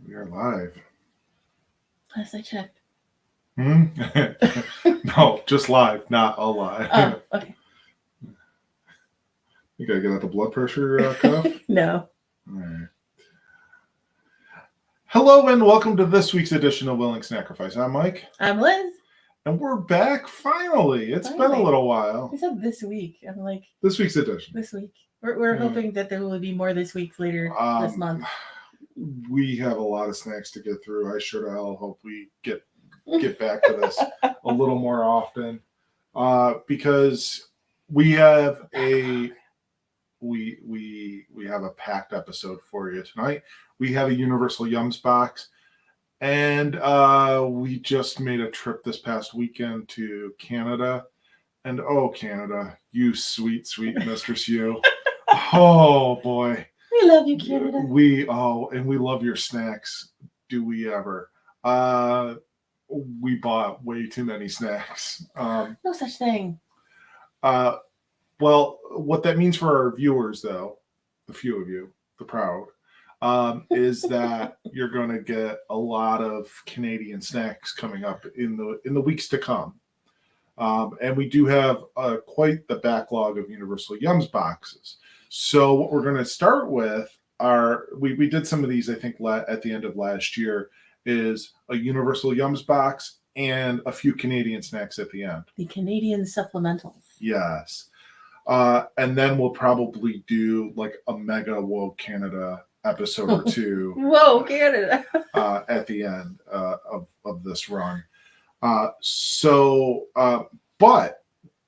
We are live. Last I checked. No, just live, not alive. Oh, okay. You gotta get out the blood pressure cuff? No. All right. Hello and welcome to this week's edition of Willing Sacrifice. I'm Mike. I'm Liz. And we're back finally. It's been a Finally. little while. I said this week. I'm like, This week's edition. this week. We're hoping that there will be more this week later this month. We have a lot of snacks to get through. I sure hell hope we get back to this a little more often. Because we have a we have a packed episode for you tonight. We have a Universal Yums box, and we just made a trip this past weekend to Canada. And oh, Canada, you sweet, sweet mistress, you. Oh boy, we love you, Canada. And we love your snacks. Do we ever? We bought way too many snacks. No such thing. Well, what that means for our viewers, though, the few of you, the proud, is that you're going to get a lot of Canadian snacks coming up in the weeks to come. And we do have quite the backlog of Universal Yums boxes. So what we're going to start with we did some of these, I think, at the end of last year, is a Universal Yums box and a few Canadian snacks at the end. The Canadian supplementals. Yes. And then we'll probably do like a mega Whoa Canada episode or two. Whoa, Canada. At the end of this run. But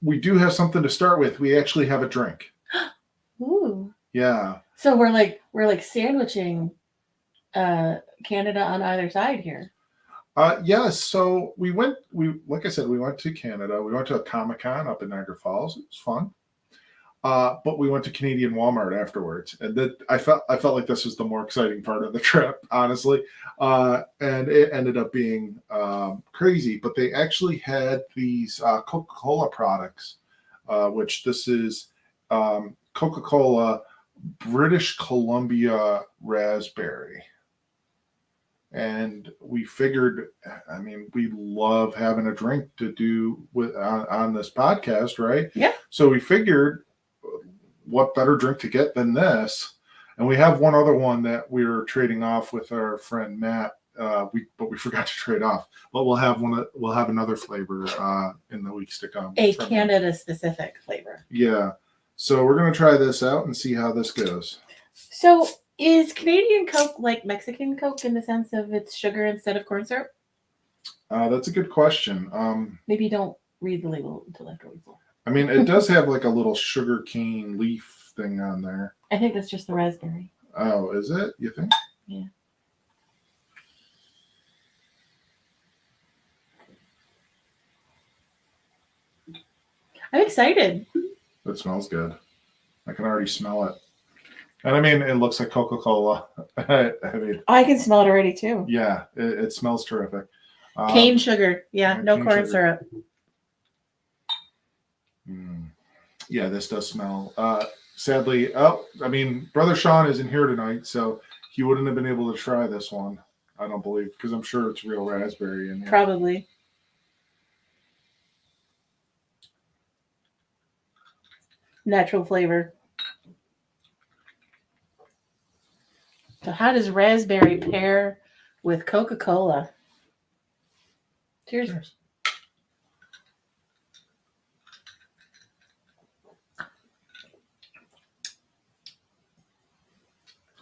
we do have something to start with. We actually have a drink. Ooh. Yeah. So we're like sandwiching Canada on either side here. Yes. So like I said, we went to Canada. We went to a Comic-Con up in Niagara Falls. It was fun. But we went to Canadian Walmart afterwards, and I felt like this was the more exciting part of the trip, honestly. And it ended up being crazy. But they actually had these Coca-Cola products, which this is Coca-Cola British Columbia Raspberry. And we figured, I mean, we love having a drink to do with on this podcast, right? Yeah. So we figured, what better drink to get than this? And we have one other one that we were trading off with our friend Matt. But we forgot to trade off. But we'll have another flavor in the weeks to come. A Canada specific flavor. Yeah. So we're gonna try this out and see how this goes. So is Canadian Coke like Mexican Coke in the sense of it's sugar instead of corn syrup? That's a good question. Maybe don't read the label until after we pull. I mean, it does have like a little sugar cane leaf thing on there. I think that's just the raspberry. Oh, is it? You think? Yeah. I'm excited. It smells good. I can already smell it. And I mean, it looks like Coca-Cola. I can smell it already too. Yeah, it smells terrific. Cane sugar. Yeah, no corn syrup. Yeah, this does smell. Sadly, I mean, Brother Sean isn't here tonight, so he wouldn't have been able to try this one, I don't believe, because I'm sure it's real raspberry in here. Probably. Natural flavor. So how does raspberry pair with Coca-Cola? Cheers. Cheers.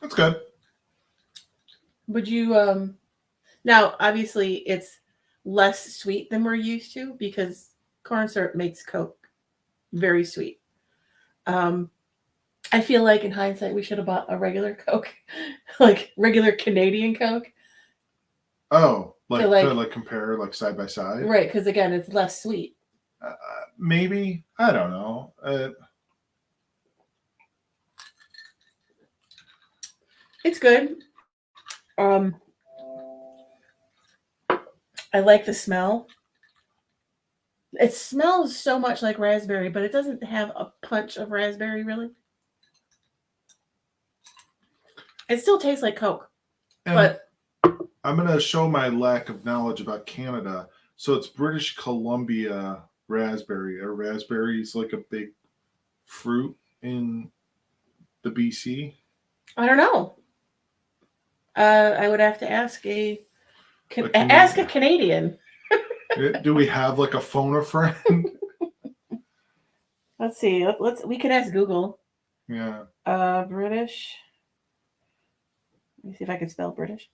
That's good. Would you now obviously it's less sweet than we're used to because corn syrup makes Coke very sweet. I feel like in hindsight we should have bought a regular Coke, like regular Canadian Coke. Oh, to compare like side by side, right? Because again, it's less sweet. Maybe, I don't know. It's good. I like the smell. It smells so much like raspberry, but it doesn't have a punch of raspberry, really. It still tastes like Coke, but I'm gonna show my lack of knowledge about Canada. So it's British Columbia raspberry. Are raspberries like a big fruit in the BC? I don't know. I would have to ask ask a Canadian. Do we have like a phone a friend? Let's see. We can ask Google. Yeah. British. Let me see if I can spell British.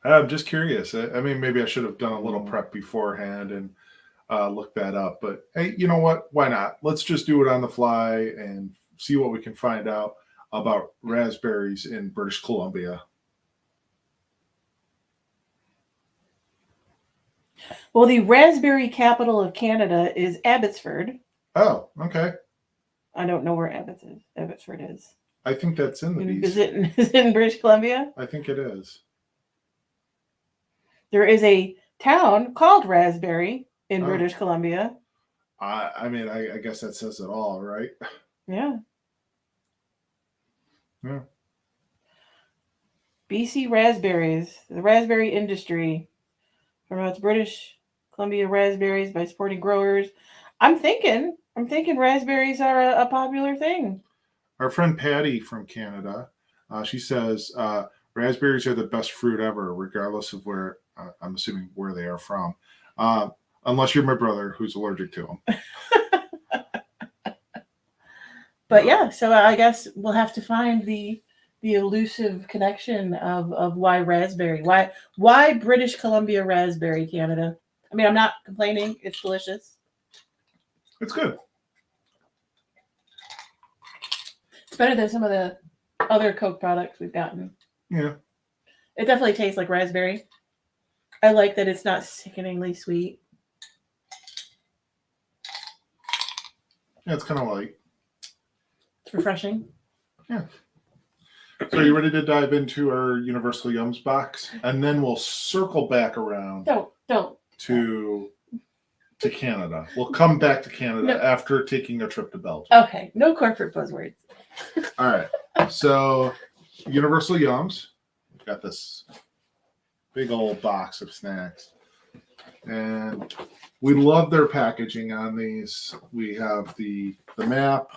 I'm just curious. I mean, maybe I should have done a little prep beforehand and looked that up. But hey, you know what? Why not? Let's just do it on the fly and see what we can find out about raspberries in British Columbia. Well, the raspberry capital of Canada is Abbotsford. Oh, okay. I don't know where Abbotsford is. I think that's in the Is BC. it in British Columbia? I think it is. There is a town called Raspberry in Oh. British Columbia. I mean, I guess that says it all, right? Yeah. Yeah. BC raspberries, the raspberry industry promotes British Columbia raspberries by supporting growers. I'm thinking raspberries are a popular thing. Our friend Patty from Canada, she says raspberries are the best fruit ever, regardless of where I'm assuming where they are from, unless you're my brother who's allergic to them. But yeah, so I guess we'll have to find the elusive connection of why raspberry, why British Columbia raspberry, Canada. I mean, I'm not complaining; it's delicious. It's good. It's better than some of the other Coke products we've gotten. Yeah. It definitely tastes like raspberry. I like that it's not sickeningly sweet. Yeah, it's kind of light. It's refreshing. Yeah. So are you ready to dive into our Universal Yums box? And then we'll circle back around Don't. to Canada. We'll come back to Canada after taking a trip to Belgium. Okay, no corporate buzzwords. All right. So Universal Yums. We've got this big old box of snacks. And we love their packaging on these. We have the map,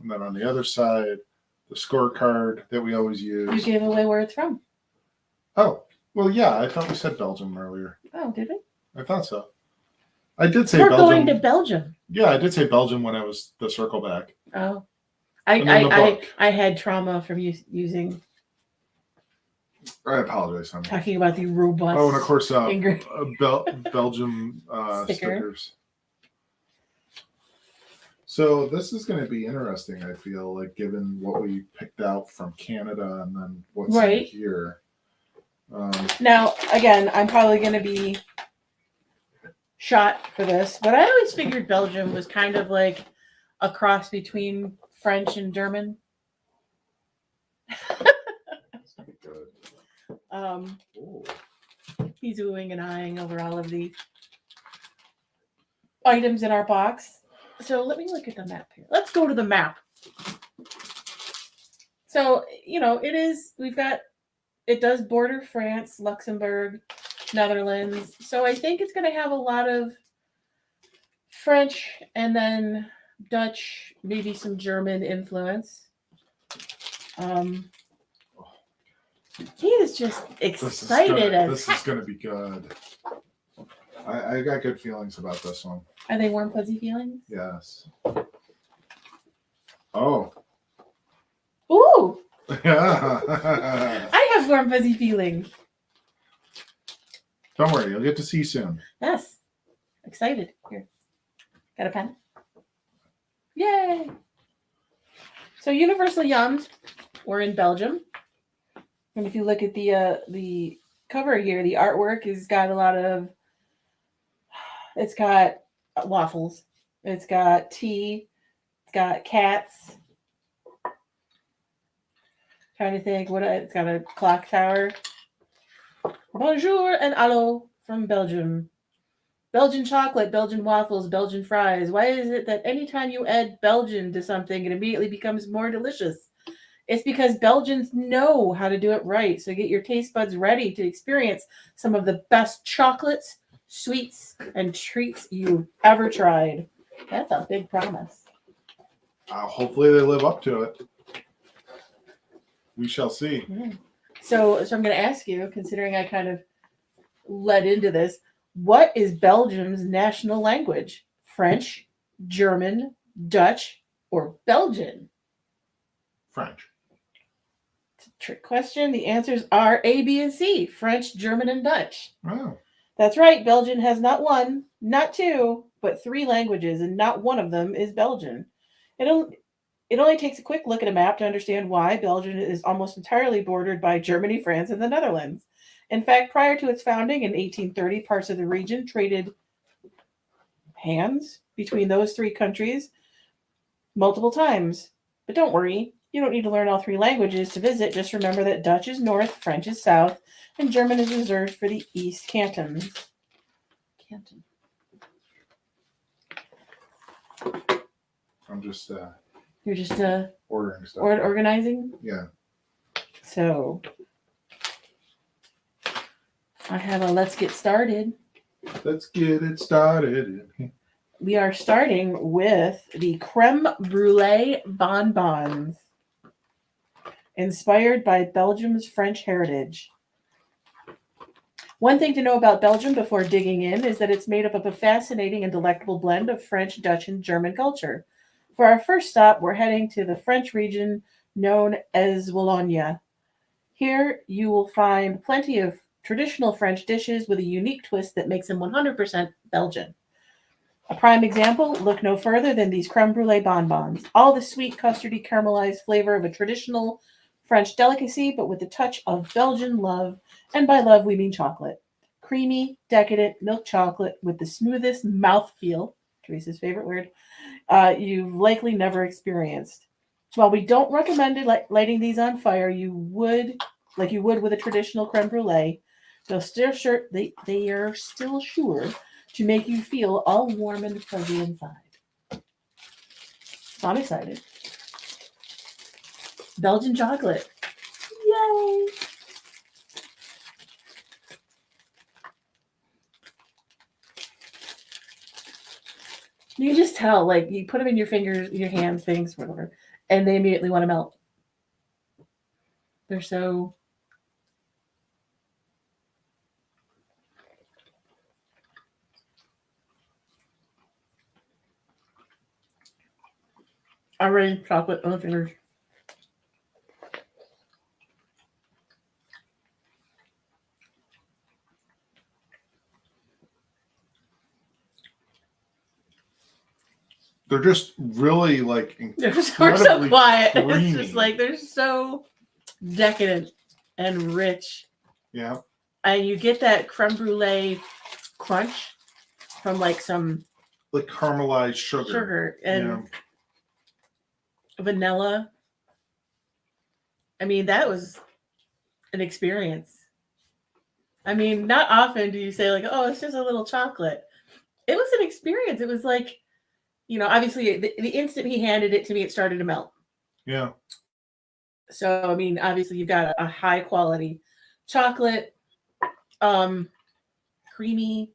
and then on the other side, the scorecard that we always use. You gave away where it's from. Oh, well, yeah, I thought we said Belgium earlier. Oh, did we? I thought so. I did say We're Belgium. going to Belgium. Yeah, I did say Belgium when I was the circle back. Oh, I had trauma from using. I apologize, honey. Talking about the robust. Oh, and of course, ingredient. Belgium stickers. So this is going to be interesting, I feel like, given what we picked out from Canada and then what's in here. Now, again, I'm probably going to be shot for this, but I always figured Belgium was kind of like a cross between French and German. He's oohing and eyeing over all of the items in our box. So let me look at the map here. Let's go to the map. So, it does border France, Luxembourg, Netherlands. So I think it's going to have a lot of French and then Dutch, maybe some German influence. He is just excited. This is going to be good. I got good feelings about this one. Are they warm, fuzzy feelings? Yes. Oh. Ooh. Yeah. I have warm, fuzzy feelings. Don't worry, you'll get to see soon. Yes. Excited. Here. Got a pen? Yay. So Universal Yums, we're in Belgium. And if you look at the cover here, the artwork has got a lot of, it's got waffles, it's got tea, it's got cats. Trying to think it's got a clock tower. Bonjour and allo from Belgium. Belgian chocolate, Belgian waffles, Belgian fries. Why is it that anytime you add Belgian to something, it immediately becomes more delicious? It's because Belgians know how to do it right. So get your taste buds ready to experience some of the best chocolates, sweets, and treats you've ever tried. That's a big promise. Hopefully they live up to it. We shall see. So I'm going to ask you, considering I kind of led into this, what is Belgium's national language? French, German, Dutch, or Belgian? French. It's a trick question. The answers are A, B, and C: French, German, and Dutch. Oh. That's right. Belgium has not one, not two, but three languages, and not one of them is Belgian. It only takes a quick look at a map to understand why Belgium is almost entirely bordered by Germany, France, and the Netherlands. In fact, prior to its founding in 1830, parts of the region traded hands between those three countries multiple times. But don't worry, you don't need to learn all three languages to visit. Just remember that Dutch is north, French is south, and German is reserved for the East Cantons. Canton. I'm just You're just ordering stuff. organizing? Yeah. So I have a let's get started. Let's get it started. We are starting with the creme brulee bonbons, inspired by Belgium's French heritage. One thing to know about Belgium before digging in is that it's made up of a fascinating and delectable blend of French, Dutch, and German culture. For our first stop, we're heading to the French region known as Wallonia. Here, you will find plenty of traditional French dishes with a unique twist that makes them 100% Belgian. A prime example, look no further than these creme brulee bonbons. All the sweet, custardy, caramelized flavor of a traditional French delicacy, but with a touch of Belgian love. And by love, we mean chocolate. Creamy, decadent milk chocolate with the smoothest mouthfeel, Teresa's favorite word, you've likely never experienced. While we don't recommend lighting these on fire, you would with a traditional creme brulee. They are still sure to make you feel all warm and fuzzy inside. So I'm excited. Belgian chocolate. Yay! You can just tell, like, you put them in your fingers, your hands, things, whatever, and they immediately want to melt. They're so... Already chocolate on the fingers. They're just really like We're so incredibly quiet. It's creamy. just like they're so decadent and rich. Yeah. And you get that creme brulee crunch from like some Like caramelized sugar and vanilla. I mean, that was an experience. I mean, not often do you say like, oh, it's just a little chocolate. It was an experience. It was like, obviously the instant he handed it to me, it started to melt. Yeah. So, I mean, obviously you've got a high quality chocolate, creamy,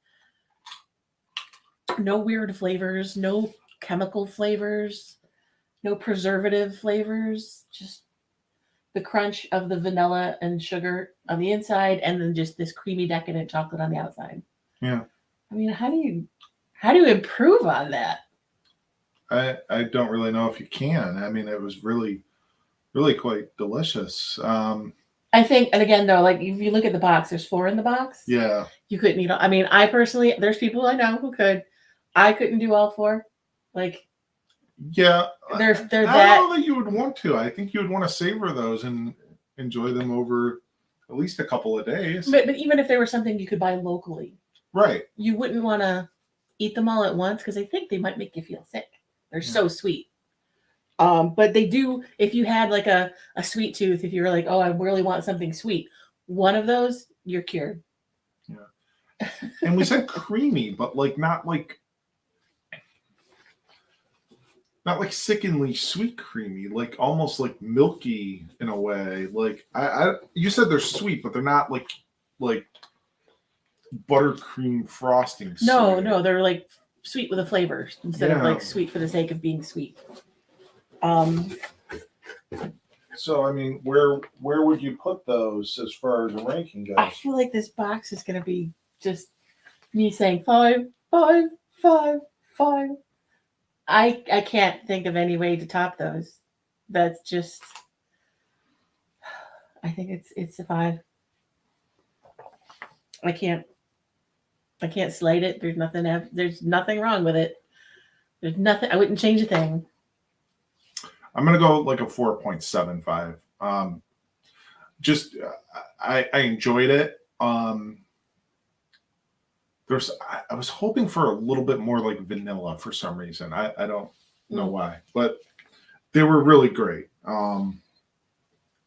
no weird flavors, no chemical flavors, no preservative flavors, just the crunch of the vanilla and sugar on the inside, and then just this creamy, decadent chocolate on the outside. Yeah. I mean, how do you improve on that? I don't really know if you can. I mean, it was really, really quite delicious. I think, and again, though, like if you look at the box, there's 4 in the box. Yeah. You couldn't eat. I mean, I personally, there's people I know who could. I couldn't do all 4. Like, yeah, they're I that. don't know that you would want to. I think you would want to savor those and enjoy them over at least a couple of days. But even if there was something you could buy locally, right? You wouldn't want to eat them all at once because I think they might make you feel sick. They're so sweet. But they do. If you had like a sweet tooth, if you were like, oh, I really want something sweet, one of those, you're cured. Yeah. And we said creamy, but like not like not like sickeningly sweet creamy, like almost like milky in a way. Like you said they're sweet, but they're not like buttercream frosting. No, sweet. no, they're like sweet with a flavor instead of Yeah. like sweet for the sake of being sweet. So I mean, where would you put those as far as a ranking goes? I feel like this box is gonna be just me saying 5, 5, 5, 5. I can't think of any way to top those. That's just I think it's a 5. I can't slate it. There's nothing wrong with it. There's nothing I wouldn't change a thing. I'm gonna go like a 4.75. Just I enjoyed it. I was hoping for a little bit more like vanilla for some reason. I don't know why, but they were really great.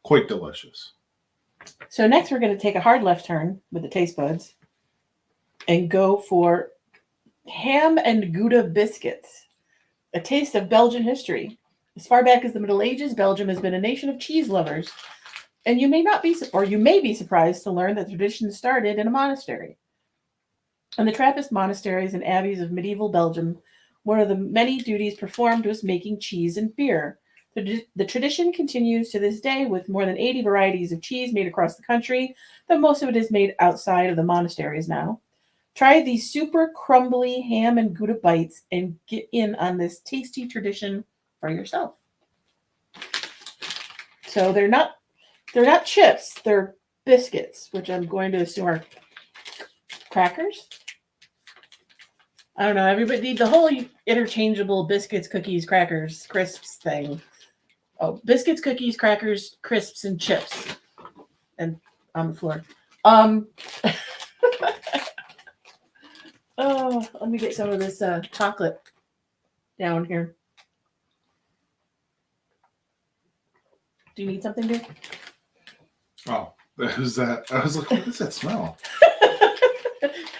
Quite delicious. So next we're going to take a hard left turn with the taste buds and go for ham and Gouda biscuits, a taste of Belgian history. As far back as the Middle Ages, Belgium has been a nation of cheese lovers, and you may be surprised to learn that the tradition started in a monastery. In the Trappist monasteries and abbeys of medieval Belgium, one of the many duties performed was making cheese and beer. The tradition continues to this day with more than 80 varieties of cheese made across the country, though most of it is made outside of the monasteries now. Try these super crumbly ham and Gouda bites and get in on this tasty tradition for yourself. So they're not chips, they're biscuits, which I'm going to assume are crackers. I don't know. Everybody, the whole interchangeable biscuits, cookies, crackers, crisps thing. Oh, biscuits, cookies, crackers, crisps, and chips, and on the floor. Oh, let me get some of this chocolate down here. Do you need something, dude? Oh, that was that. I was like, what does that smell?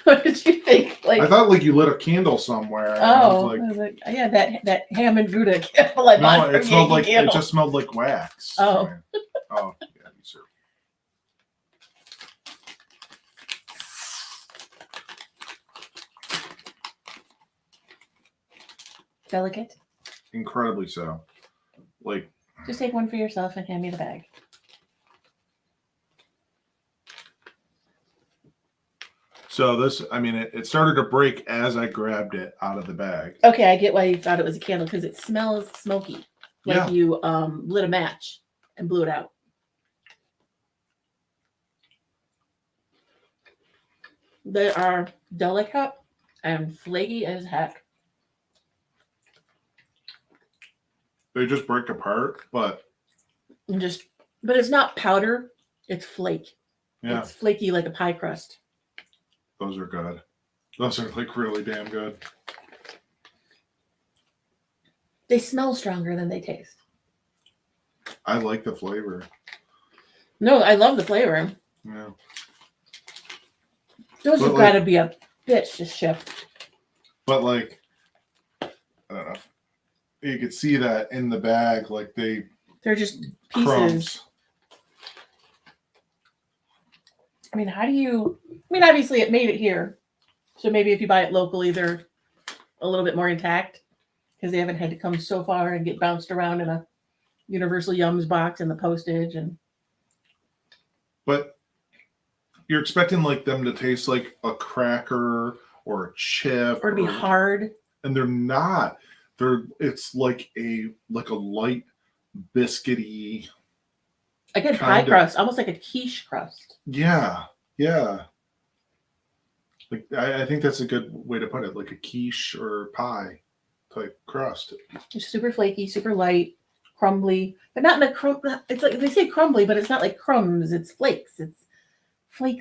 What did you think? Like, I thought like you lit a candle somewhere. And I was like, yeah, that ham and Gouda candle I bought no, from it smelled Yankee like Candle. it just smelled like wax. Oh. Oh, yeah, you sir. Delicate. Incredibly so. Like, Just take one for yourself and hand me the bag. so this, I mean, it started to break as I grabbed it out of the bag. Okay, I get why you thought it was a candle because it smells smoky, like Yeah. you lit a match and blew it out. They are delicate and flaky as heck. They just break apart, but But it's not powder; it's flake. yeah, It's flaky like a pie crust. those are good. Those are like really damn good. They smell stronger than they taste. I like the flavor. No, I love the flavor. Yeah. Those have got to be a bitch to ship. But like, I don't know. You could see that in the bag, like they're just pieces. Crumbs. I mean, obviously it made it here. So maybe if you buy it locally, they're a little bit more intact because they haven't had to come so far and get bounced around in a Universal Yums box and the postage. But you're expecting like them to taste like a cracker or a chip. Or to be hard. And they're not. It's like a light biscuity. I get pie crust, almost like a quiche crust. Yeah. Like I think that's a good way to put it, like a quiche or pie type crust. It's super flaky, super light, crumbly, but not in a crumb. It's like they say crumbly, but it's not like crumbs. It's flakes. It's flaky.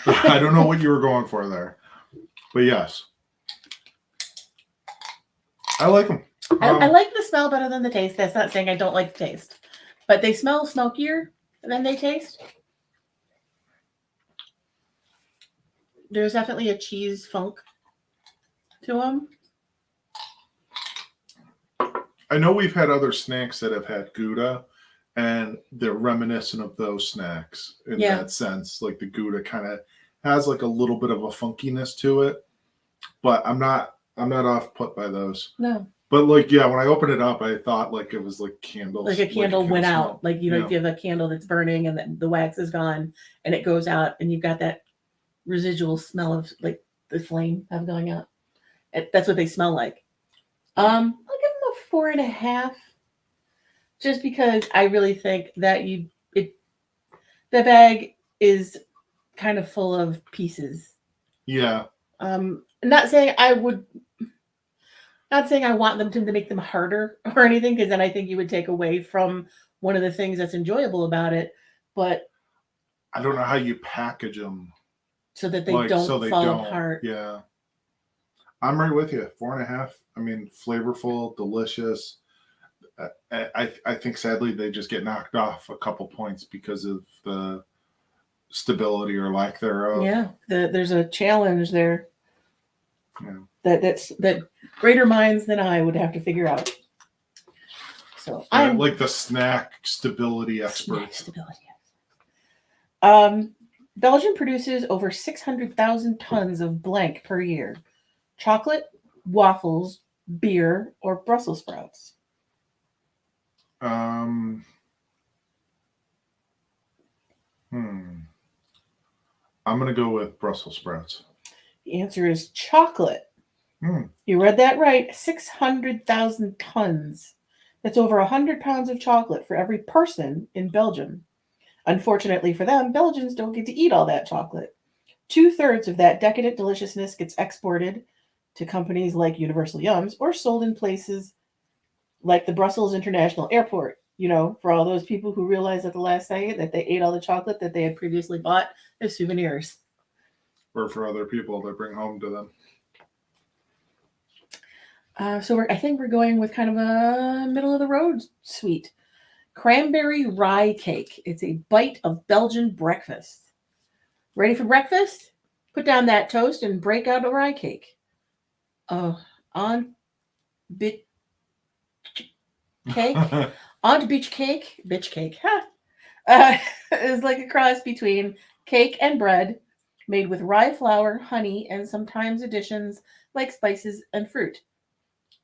I don't know what you were going for there, but yes, I like them. I like the smell better than the taste. That's not saying I don't like the taste, but they smell smokier than they taste. There's definitely a cheese funk to them. I know we've had other snacks that have had Gouda, and they're reminiscent of those snacks in Yeah. that sense. Like the Gouda kind of has like a little bit of a funkiness to it, but I'm not off put by those. No. But like, yeah, when I opened it up, I thought like it was like candles, Like a candle went out. smell. Like, you know, if you have a candle that's burning and the wax is gone and it goes out and you've got that residual smell of like the flame of going out. That's what they smell like. I'll give them a 4.5, just because I really think that the bag is kind of full of pieces. Yeah. Not saying I want them to make them harder or anything, because then I think you would take away from one of the things that's enjoyable about it. But I don't know how you package them so that they don't fall apart. Yeah. I'm right with you. 4.5. I mean, flavorful, delicious. I think sadly they just get knocked off a couple points because of the stability or lack thereof. Yeah, there's a challenge there. Yeah. That greater minds than I would have to figure out. So I'm like the snack stability experts. Belgium produces over 600,000 tons of blank per year: chocolate, waffles, beer, or Brussels sprouts. I'm gonna go with Brussels sprouts. The answer is chocolate. You read that right. 600,000 tons. That's over 100 pounds of chocolate for every person in Belgium. Unfortunately for them, Belgians don't get to eat all that chocolate. 2/3 of that decadent deliciousness gets exported to companies like Universal Yums or sold in places like the Brussels International Airport. You know, for all those people who realized at the last second that they ate all the chocolate that they had previously bought as souvenirs. Or for other people that bring home to them. So I think we're going with kind of a middle of the road sweet. Cranberry rye cake. It's a bite of Belgian breakfast. Ready for breakfast? Put down that toast and break out a rye cake. On bit cake. On beach cake. Bitch cake. Is like a cross between cake and bread, made with rye flour, honey, and sometimes additions like spices and fruit.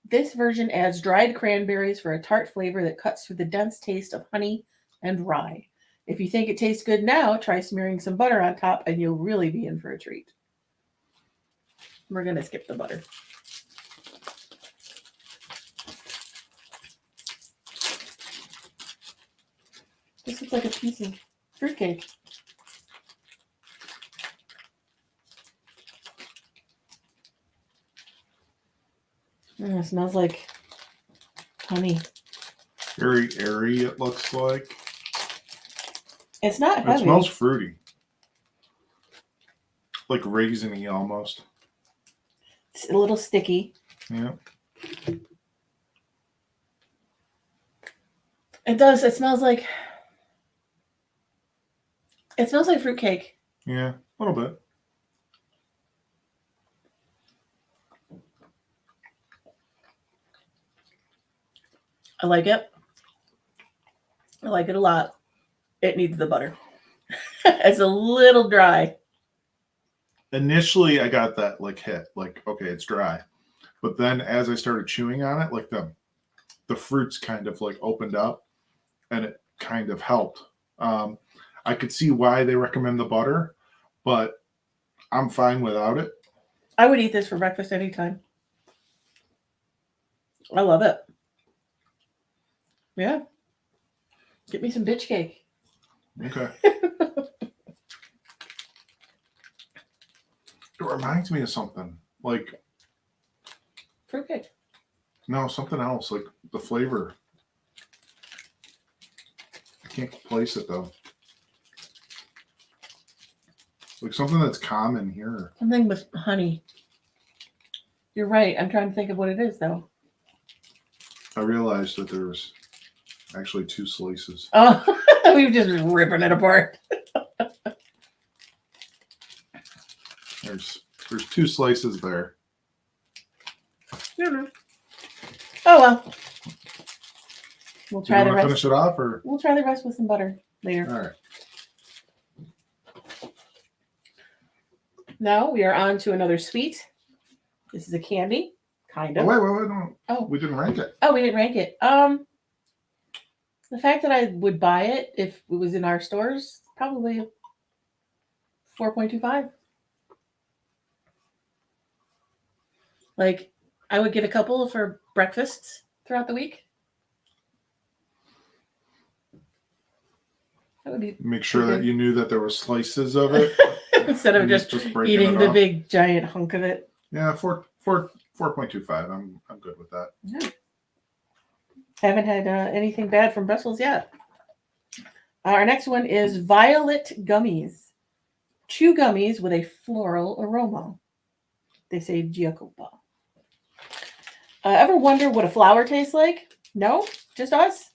This version adds dried cranberries for a tart flavor that cuts through the dense taste of honey and rye. If you think it tastes good now, try smearing some butter on top and you'll really be in for a treat. We're going to skip the butter. This looks like a piece of fruitcake. It smells like honey. Very airy, it looks like. It's not heavy. It smells fruity. Like raisiny almost. It's a little sticky. Yeah. It does. It smells like fruitcake. Yeah, a little bit. I like it. I like it a lot. It needs the butter. It's a little dry. Initially, I got that like hit, like, okay, it's dry. But then as I started chewing on it, like the fruits kind of like opened up and it kind of helped. I could see why they recommend the butter, but I'm fine without it. I would eat this for breakfast anytime. I love it. Yeah. Get me some bitch cake. Okay. It reminds me of something. Like fruitcake. No, something else. Like the flavor. I can't place it though. Like something that's common here. Something with honey. You're right. I'm trying to think of what it is though. I realized that there's actually 2 slices. Oh, we were just ripping it apart. There's 2 slices there. Oh well. We'll Do try you the want to rest. finish it off, or We'll try the rest with some butter later. all right? Now we are on to another sweet. This is a candy, kind of. Oh, wait, don't. Oh. We didn't rank it. Oh, we didn't rank it. The fact that I would buy it if it was in our stores, probably 4.25. Like, I would get a couple for breakfasts throughout the week. That would be Make sure that good. you knew that there were slices of it Instead of just breaking eating it the off. big giant hunk of it. Yeah, 4.25. I'm good with that. Yeah. Haven't had anything bad from Brussels yet. Our next one is violet gummies. Chew gummies with a floral aroma. They say Giacopa. Ever wonder what a flower tastes like? No? Just us?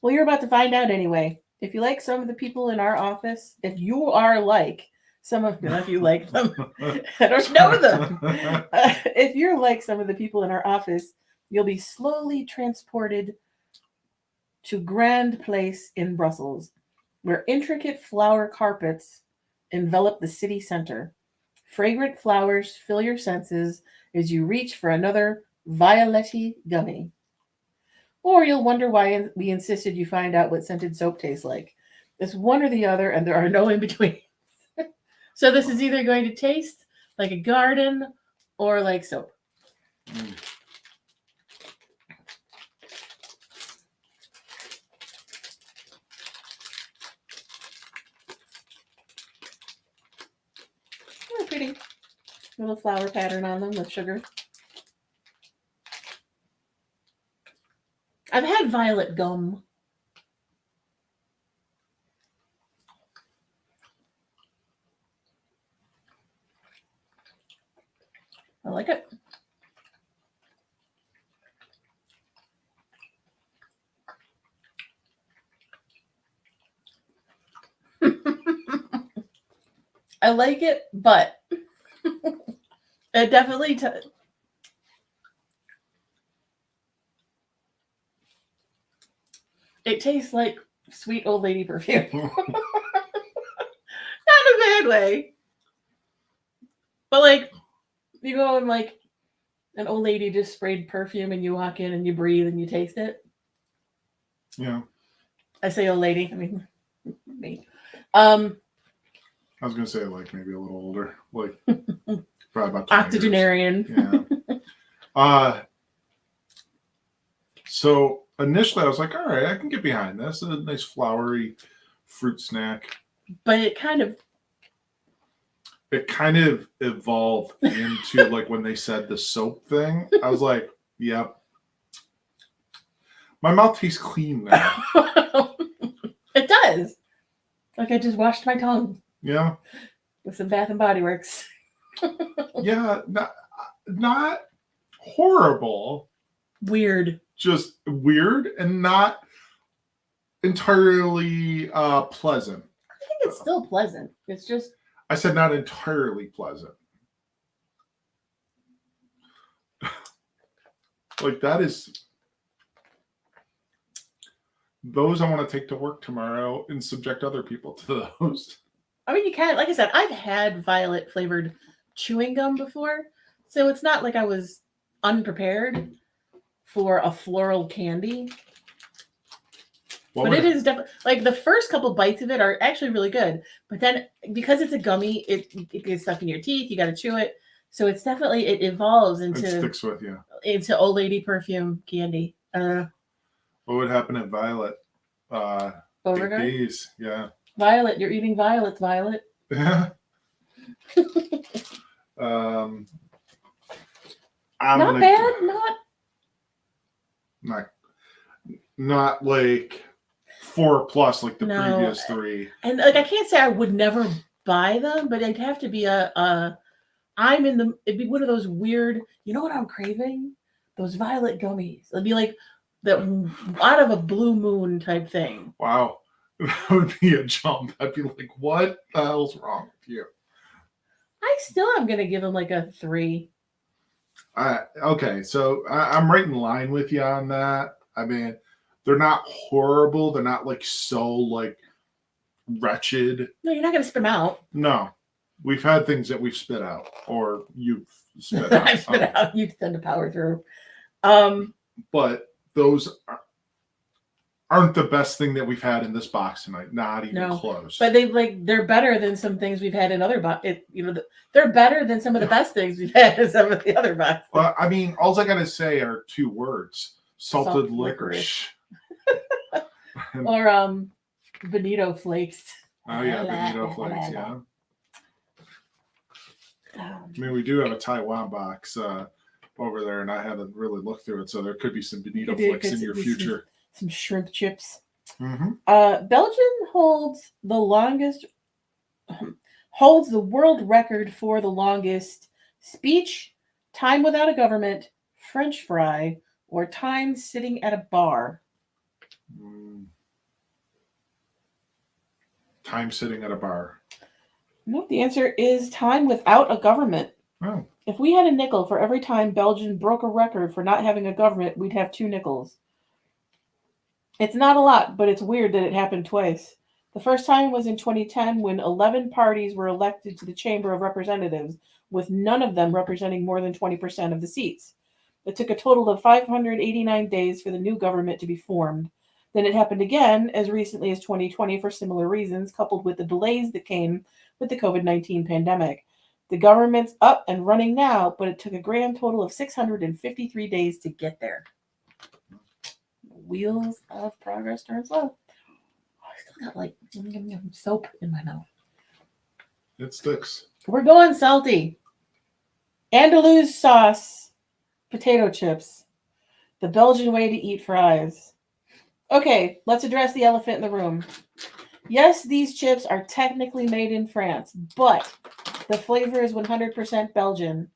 Well, you're about to find out anyway. If you like some of the people in our office, if you are like some of them, if you like them, I don't know them. If you're like some of the people in our office, you'll be slowly transported to Grand Place in Brussels, where intricate flower carpets envelop the city center. Fragrant flowers fill your senses as you reach for another violet-y gummy. Or you'll wonder why we insisted you find out what scented soap tastes like. It's one or the other, and there are no in between. So this is either going to taste like a garden or like soap. Mm. Oh, pretty. Little flower pattern on them with sugar. I've had violet gum. I like it. I like it, but it definitely it tastes like sweet old lady perfume. Not in a bad way. But like you go and like an old lady just sprayed perfume and you walk in and you breathe and you taste it. Yeah. I say old lady, I mean me. I was gonna say like maybe a little older, like probably about 20 octogenarian. years. Yeah. So initially I was like, all right, I can get behind this. A nice flowery fruit snack. But it kind of evolved into like when they said the soap thing. I was like, yep. My mouth tastes clean now. it does. Like I just washed my tongue. Yeah. With some Bath and Body Works. Yeah, not horrible. Weird. Just weird and not entirely pleasant. I think it's still pleasant. It's just I said not entirely pleasant. Like that is those I want to take to work tomorrow and subject other people to those. I mean, you can, like I said, I've had violet flavored chewing gum before. So it's not like I was unprepared for a floral candy. But it is definitely like the first couple bites of it are actually really good. But then because it's a gummy, it gets stuck in your teeth. You got to chew it. So it's definitely, it evolves into, it sticks with you. Into old lady perfume candy. What would happen at Violet? Beauregard? Days, yeah. Violet, you're eating violets, Violet. Yeah. Not bad, not like 4+ like the previous 3. And like I can't say I would never buy them, but it'd have to be it'd be one of those weird, you know what I'm craving? Those violet gummies. It'd be like the out of a blue moon type thing. Wow. That would be a jump. I'd be like, what the hell's wrong with you? I still am gonna give them like a 3. Okay, so I'm right in line with you on that. I mean, They're not horrible. They're not like so like wretched. No, you're not going to spit them out. No, we've had things that we've spit out, or you've spit out. I spit out. You tend to power through. But those aren't the best thing that we've had in this box tonight. Not even close. But they're better than some things we've had in other boxes. They're better than some of the best things we've had in some of the other boxes. Well, I mean, all I gotta say are 2 words: salted licorice. Or bonito flakes. Oh yeah, bonito flakes. Yeah. I mean, we do have a Taiwan box over there, and I haven't really looked through it, so there could be some bonito flakes in your future. Some shrimp chips. Mm-hmm. Belgium holds the world record for the longest speech, time without a government, French fry, or time sitting at a bar. Time sitting at a bar. No, the answer is time without a government. Oh. If we had a nickel for every time Belgium broke a record for not having a government, we'd have 2 nickels. It's not a lot, but it's weird that it happened twice. The first time was in 2010 when 11 parties were elected to the Chamber of Representatives, with none of them representing more than 20% of the seats. It took a total of 589 days for the new government to be formed. Then it happened again as recently as 2020 for similar reasons, coupled with the delays that came with the COVID-19 pandemic. The government's up and running now, but it took a grand total of 653 days to get there. Wheels of progress turn slow. I still got like soap in my mouth. It sticks. We're going salty. Andalouse sauce, potato chips, the Belgian way to eat fries. Okay, let's address the elephant in the room. Yes, these chips are technically made in France, but the flavor is 100% Belgian.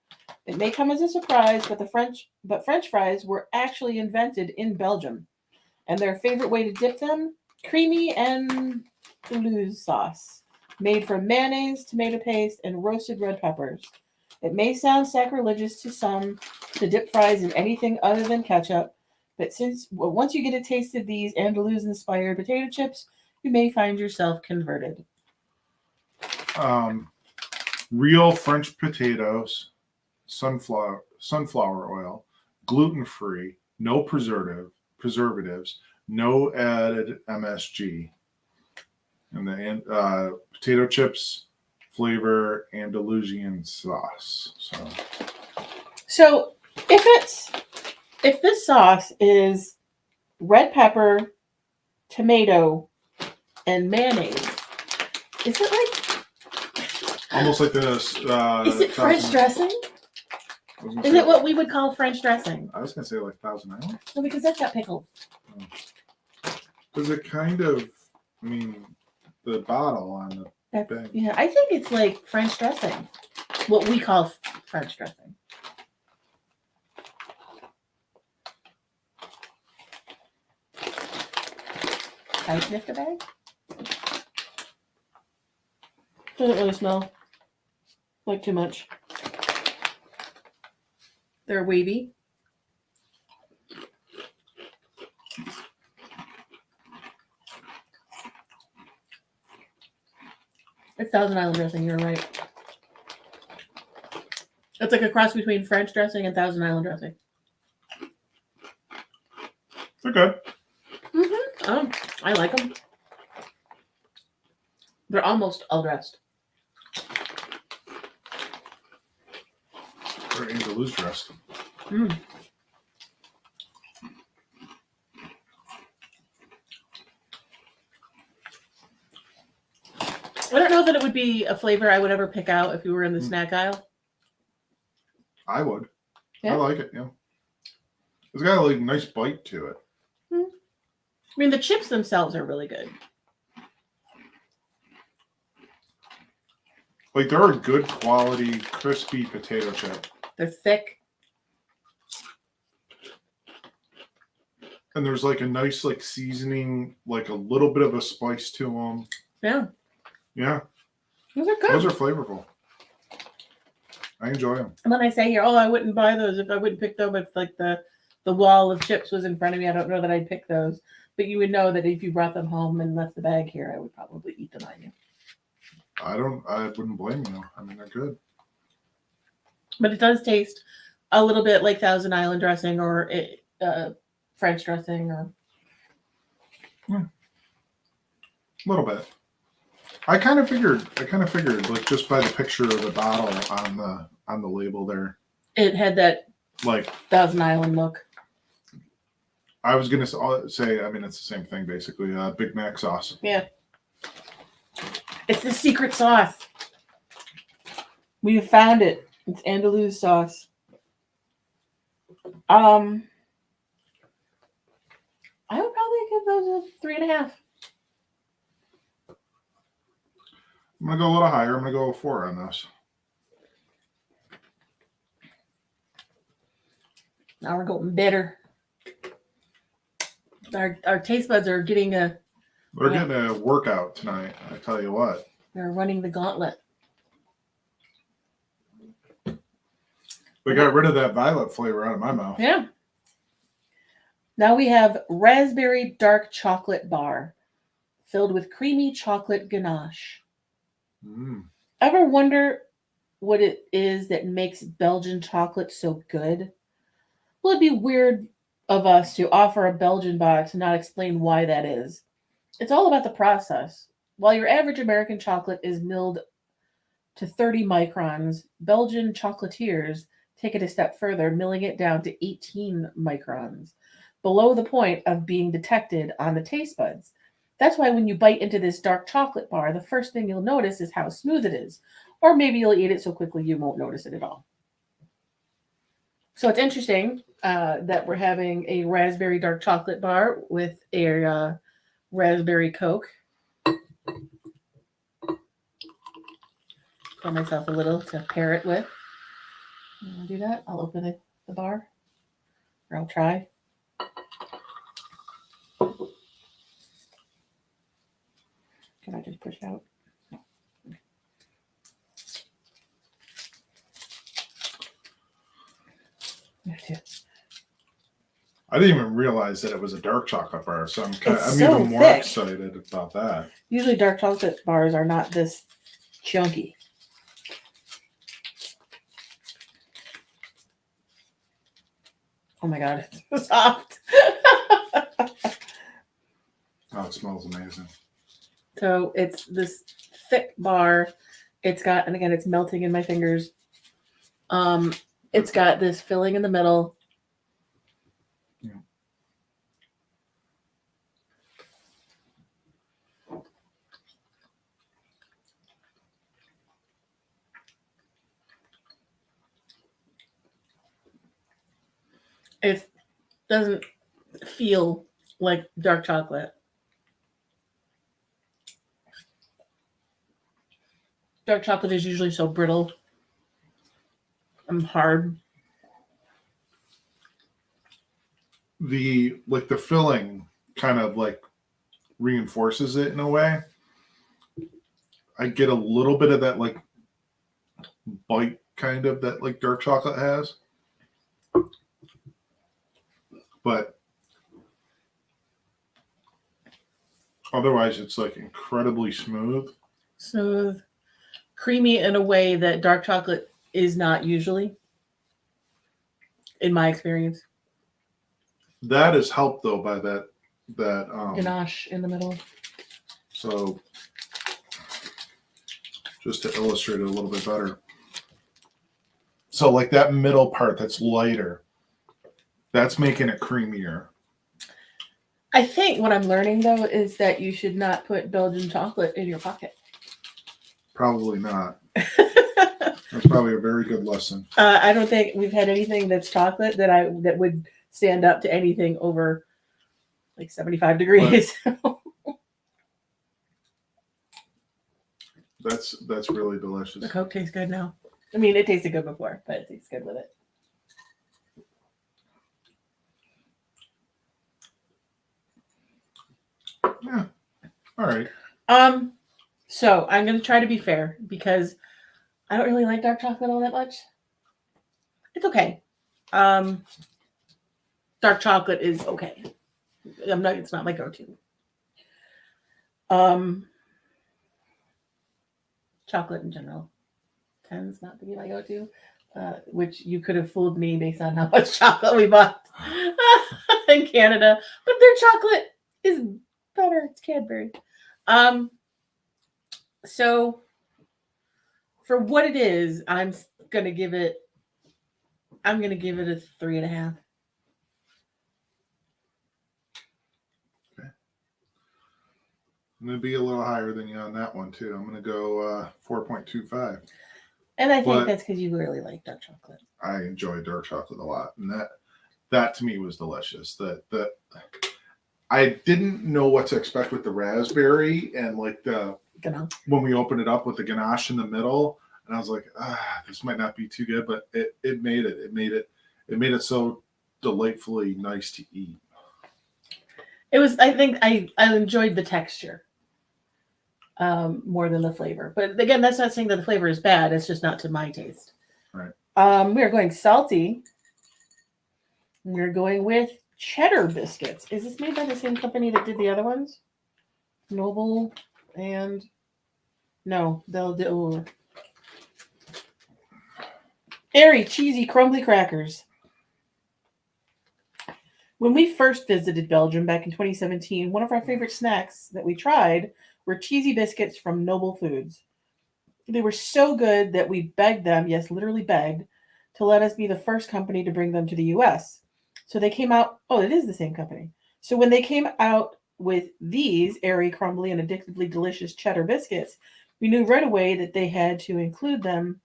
It may come as a surprise, but French fries were actually invented in Belgium. And their favorite way to dip them? Creamy andalouse sauce, made from mayonnaise, tomato paste, and roasted red peppers. It may sound sacrilegious to some to dip fries in anything other than ketchup, but once you get a taste of these Andalouse-inspired potato chips, you may find yourself converted. Real French potatoes, sunflower oil, gluten-free, no preservatives, no added MSG. And the potato chips flavor Andalusian sauce. So if this sauce is red pepper, tomato, and mayonnaise, is it like almost like this? Is it French dressing? Is it what we would call French dressing? I was gonna say like Thousand Island. No, because that's got pickles. Does it kind of? I mean, the bottle on the thing. Yeah, I think it's like French dressing. What we call French dressing. I sniffed a bag. Doesn't really smell like too much. They're wavy. It's Thousand Island dressing, you're right. It's like a cross between French dressing and Thousand Island dressing. They're good. Mm-hmm. Oh, I like them. They're almost all dressed. They're Andalouse dressed. Mm. I don't know that it would be a flavor I would ever pick out if we were in the snack aisle. I would. Yeah? I like it, yeah. It's got a like nice bite to it. I mean, the chips themselves are really good. Like they're a good quality, crispy potato chip. They're thick. And there's like a nice like seasoning, like a little bit of a spice to them. Yeah. Yeah. Those are good. Those are flavorful. I enjoy them. And when I say here, oh, I wouldn't buy those if I wouldn't pick them with like the the wall of chips was in front of me, I don't know that I'd pick those. But you would know that if you brought them home and left the bag here, I would probably eat them on you. I wouldn't blame you. I mean, they're good. But it does taste a little bit like Thousand Island dressing or French dressing or A little bit. I kind of figured, like just by the picture of the bottle on the label there. it had that Like Thousand Island look. I was gonna say, I mean, it's the same thing basically. Big Mac sauce. Yeah. It's the secret sauce. We have found it. It's Andalous sauce. I would probably give those a 3.5. I'm gonna go a little higher. I'm gonna go 4 on this. Now we're going bitter. Our taste buds are getting We're getting a workout tonight. I tell you what. they're running the gauntlet. We got rid of that violet flavor out of my mouth. Yeah. Now we have raspberry dark chocolate bar filled with creamy chocolate ganache. Mm. Ever wonder what it is that makes Belgian chocolate so good? Well, it'd be weird of us to offer a Belgian box and not explain why that is. It's all about the process. While your average American chocolate is milled to 30 microns, Belgian chocolatiers take it a step further, milling it down to 18 microns, below the point of being detected on the taste buds. That's why when you bite into this dark chocolate bar, the first thing you'll notice is how smooth it is. Or maybe you'll eat it so quickly you won't notice it at all. So it's interesting that we're having a raspberry dark chocolate bar with a raspberry Coke. Pour myself a little to pair it with. I'll do that. I'll open the bar, or I'll try. Can I just push it out? No. Okay. I didn't even realize that it was a dark chocolate bar, so I'm It's I'm so even more thick. excited about that. Usually dark chocolate bars are not this chunky. Oh my god, it's so soft. Oh, it smells amazing. So it's this thick bar. It's got, and again, it's melting in my fingers. It's got this filling in the middle. Yeah. It doesn't feel like dark chocolate. Dark chocolate is usually so brittle and hard. The filling kind of like reinforces it in a way. I get a little bit of that like bite kind of that like dark chocolate has. But otherwise it's like incredibly smooth. Smooth, creamy in a way that dark chocolate is not usually, in my experience. That is helped though by that Ganache in the middle. So just to illustrate it a little bit better. So like that middle part that's lighter, that's making it creamier. I think what I'm learning though is that you should not put Belgian chocolate in your pocket. Probably not. That's probably a very good lesson. I don't think we've had anything that's chocolate that would stand up to anything over like 75 degrees. That's really delicious. The Coke tastes good now. I mean, it tasted good before, but it tastes good with it. Yeah. All right. So I'm gonna try to be fair because I don't really like dark chocolate all that much. It's okay. Dark chocolate is okay. It's not my go-to. Chocolate in general tends not to be my go-to, which you could have fooled me based on how much chocolate we bought in Canada. But their chocolate is better. It's Cadbury. So for what it is, I'm gonna give it a 3.5. I'm going to be a little higher than you on that one, too. I'm going to go 4.25. And I think that's because you really like dark chocolate. I enjoy dark chocolate a lot. And that to me was delicious. That I didn't know what to expect with the raspberry and like when we opened it up with the ganache in the middle. And I was like, this might not be too good, but it made it. It made it so delightfully nice to eat. It was, I think I enjoyed the texture. More than the flavor. But again, that's not saying that the flavor is bad. It's just not to my taste. Right. We are going salty. We're going with cheddar biscuits. Is this made by the same company that did the other ones? Noble and... No, they'll do... Airy, cheesy, crumbly crackers. When we first visited Belgium back in 2017, one of our favorite snacks that we tried were cheesy biscuits from Noble Foods. They were so good that we begged them, yes, literally begged, to let us be the first company to bring them to the US. So they came out, it is the same company. So when they came out with these airy, crumbly, and addictively delicious cheddar biscuits, we knew right away that we had to include them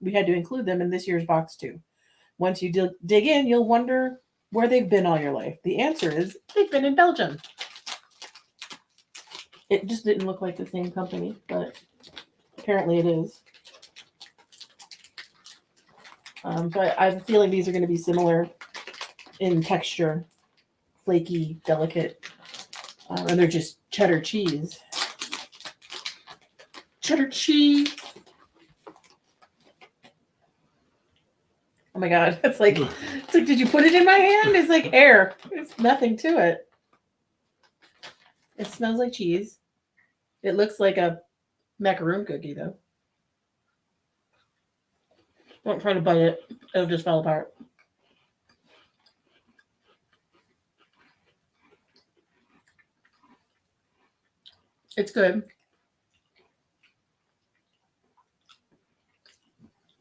in this year's box too. Once you dig in, you'll wonder where they've been all your life. The answer is they've been in Belgium. It just didn't look like the same company, but apparently it is. But I have a feeling these are going to be similar in texture, flaky, delicate, and they're just cheddar cheese. Cheddar cheese. Oh my god, it's like, did you put it in my hand? It's like air. It's nothing to it. It smells like cheese. It looks like a macaroon cookie, though. Don't try to bite it. It'll just fall apart. It's good.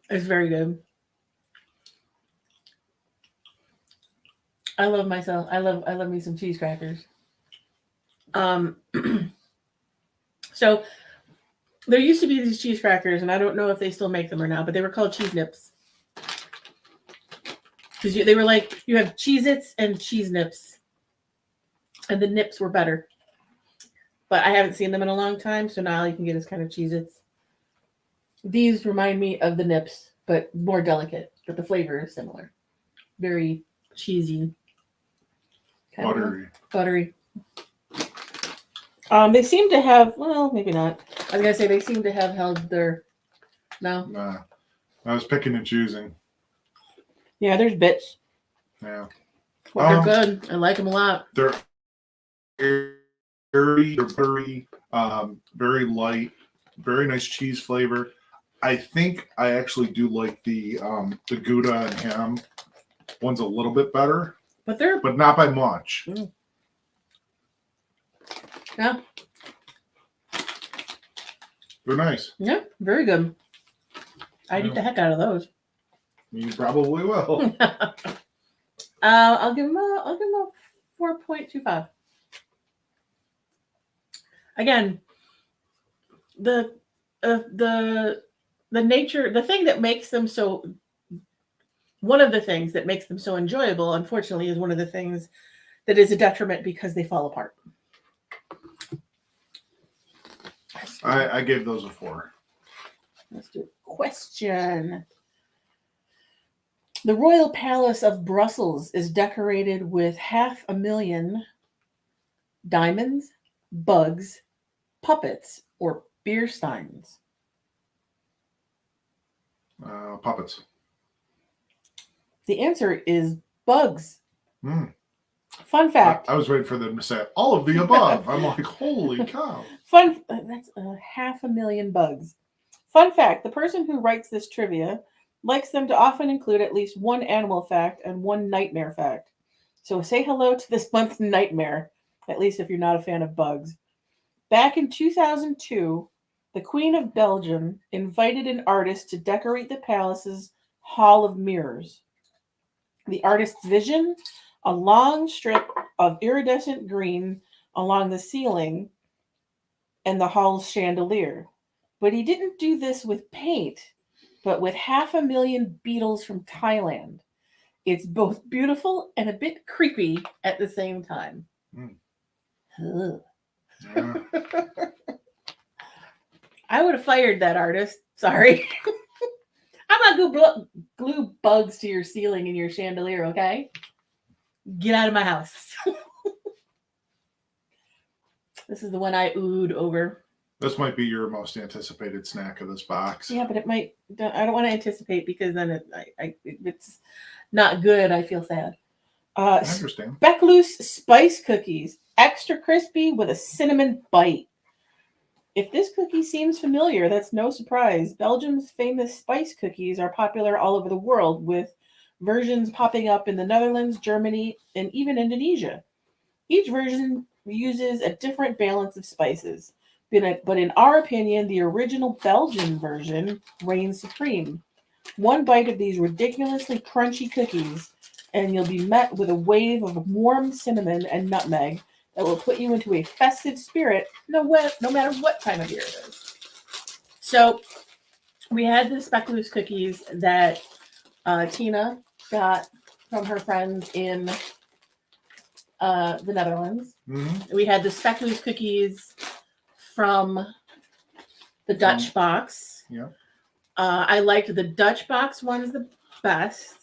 It's very good. I love myself. I love me some cheese crackers. So there used to be these cheese crackers, and I don't know if they still make them or not, but they were called cheese nips. Because they were like, you have Cheez-Its and cheese nips. And the nips were better. But I haven't seen them in a long time, so now all you can get is kind of Cheez-Its. These remind me of the nips, but more delicate. But the flavor is similar. Very cheesy. Buttery. They seem to have, well, maybe not. I was going to say they seem to have held their, no? Nah. I was picking and choosing. Yeah, there's bits. Yeah. But they're good. I like them a lot. They're very, very light, very nice cheese flavor. I think I actually do like the Gouda and ham one's a little bit better. But not by much. Yeah. They're nice. Yeah, very good. I'd eat the heck out of those. You probably will. I'll give them a 4.25. Again, the nature, the thing that makes them so, one of the things that makes them so enjoyable, unfortunately, is one of the things that is a detriment because they fall apart. I gave those a 4. Let's do a question. The Royal Palace of Brussels is decorated with 500,000 diamonds, bugs, puppets, or beer steins. Puppets. The answer is bugs. Fun fact. I was waiting for them to say all of the above. I'm like, holy cow. That's 500,000 bugs. Fun fact, the person who writes this trivia likes them to often include at least one animal fact and one nightmare fact. So say hello to this month's nightmare, at least if you're not a fan of bugs. Back in 2002, the Queen of Belgium invited an artist to decorate the palace's Hall of Mirrors. The artist's vision, a long strip of iridescent green along the ceiling and the hall's chandelier. But he didn't do this with paint, but with 500,000 beetles from Thailand. It's both beautiful and a bit creepy at the same time. Mm. Yeah. I would have fired that artist. Sorry. I'm not going to glue bugs to your ceiling and your chandelier, okay? Get out of my house. This is the one I oohed over. This might be your most anticipated snack of this box. Yeah, but it might. I don't want to anticipate because then if it's not good, I feel sad. I understand. Speckloos spice cookies, extra crispy with a cinnamon bite. If this cookie seems familiar, that's no surprise. Belgium's famous spice cookies are popular all over the world, with versions popping up in the Netherlands, Germany, and even Indonesia. Each version uses a different balance of spices, but in our opinion, the original Belgian version reigns supreme. One bite of these ridiculously crunchy cookies, and you'll be met with a wave of warm cinnamon and nutmeg that will put you into a festive spirit no matter what time of year it is. So we had the Speckloos cookies that Tina got from her friends in the Netherlands. Mm-hmm. We had the Speckloos cookies from the Dutch box. Yeah. I liked the Dutch box ones the best.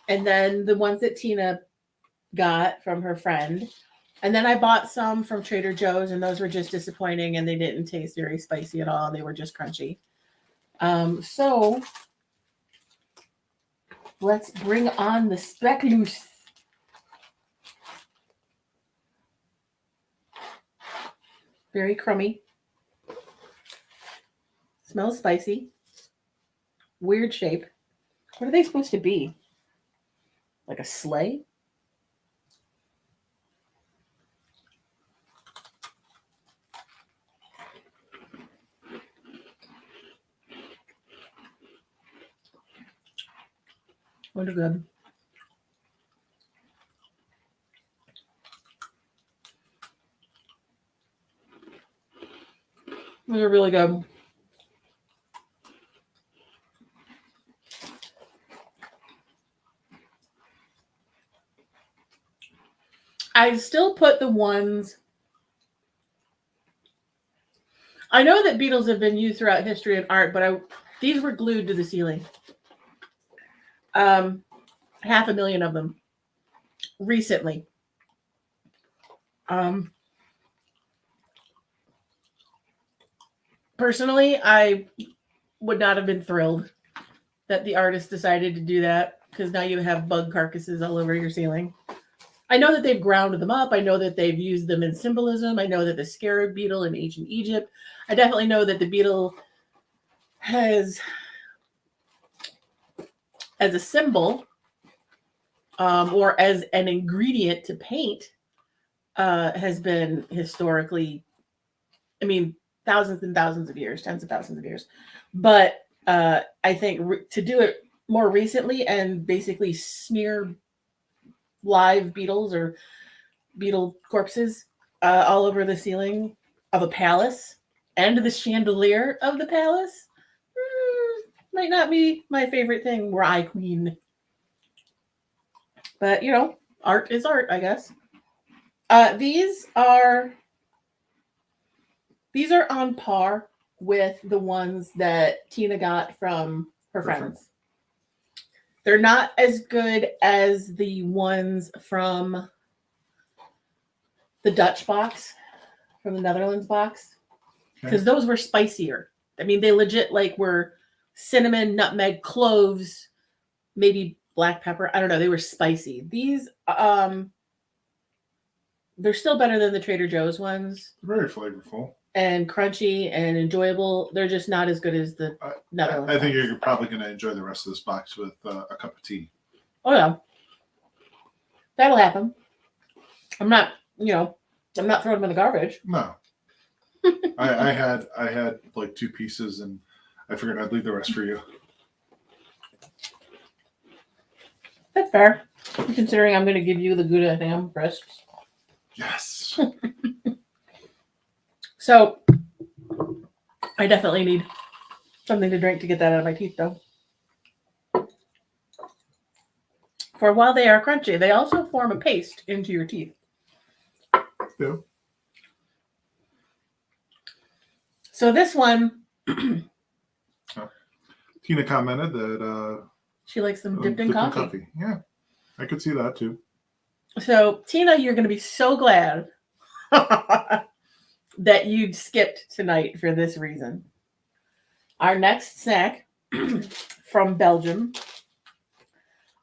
And then the ones that Tina got from her friend. And then I bought some from Trader Joe's, and those were just disappointing, and they didn't taste very spicy at all. They were just crunchy. So let's bring on the Speckloos. Very crummy. Smells spicy. Weird shape. What are they supposed to be? Like a sleigh? What are good. Those are really good. I still put the ones. I know that beetles have been used throughout history and art, but these were glued to the ceiling. 500,000 of them recently. Personally, I would not have been thrilled that the artist decided to do that, because now you have bug carcasses all over your ceiling. I know that they've ground them up. I know that they've used them in symbolism. I know that the scarab beetle in ancient Egypt. I definitely know that the beetle has, as a symbol, or as an ingredient to paint, has been historically, thousands and thousands of years, tens of thousands of years. But I think to do it more recently and basically smear live beetles or beetle corpses all over the ceiling of a palace and the chandelier of the palace might not be my favorite thing, Rye Queen. But, art is art, I guess. These are on par with the ones that Tina got from her friends. They're not as good as the ones from the Dutch box, from the Netherlands box, because those were spicier. They legit were cinnamon, nutmeg, cloves, maybe black pepper. I don't know. They were spicy. These they're still better than the Trader Joe's ones, Very flavorful. and crunchy and enjoyable. They're just not as good as the Netherlands. I think ones. you're probably going to enjoy the rest of this box with a cup of tea. Oh yeah, that'll happen. I'm not, I'm not throwing them in the garbage. No, I had like 2 pieces, and I figured I'd leave the rest for you. That's fair, considering I'm going to give you the Gouda ham crisps. Yes. So I definitely need something to drink to get that out of my teeth, though. For while they are crunchy, they also form a paste into your teeth. Yeah. So this one, Tina commented that she likes them dipped in coffee. Yeah, I could see that too. So Tina, you're going to be so glad that you skipped tonight for this reason. Our next snack from Belgium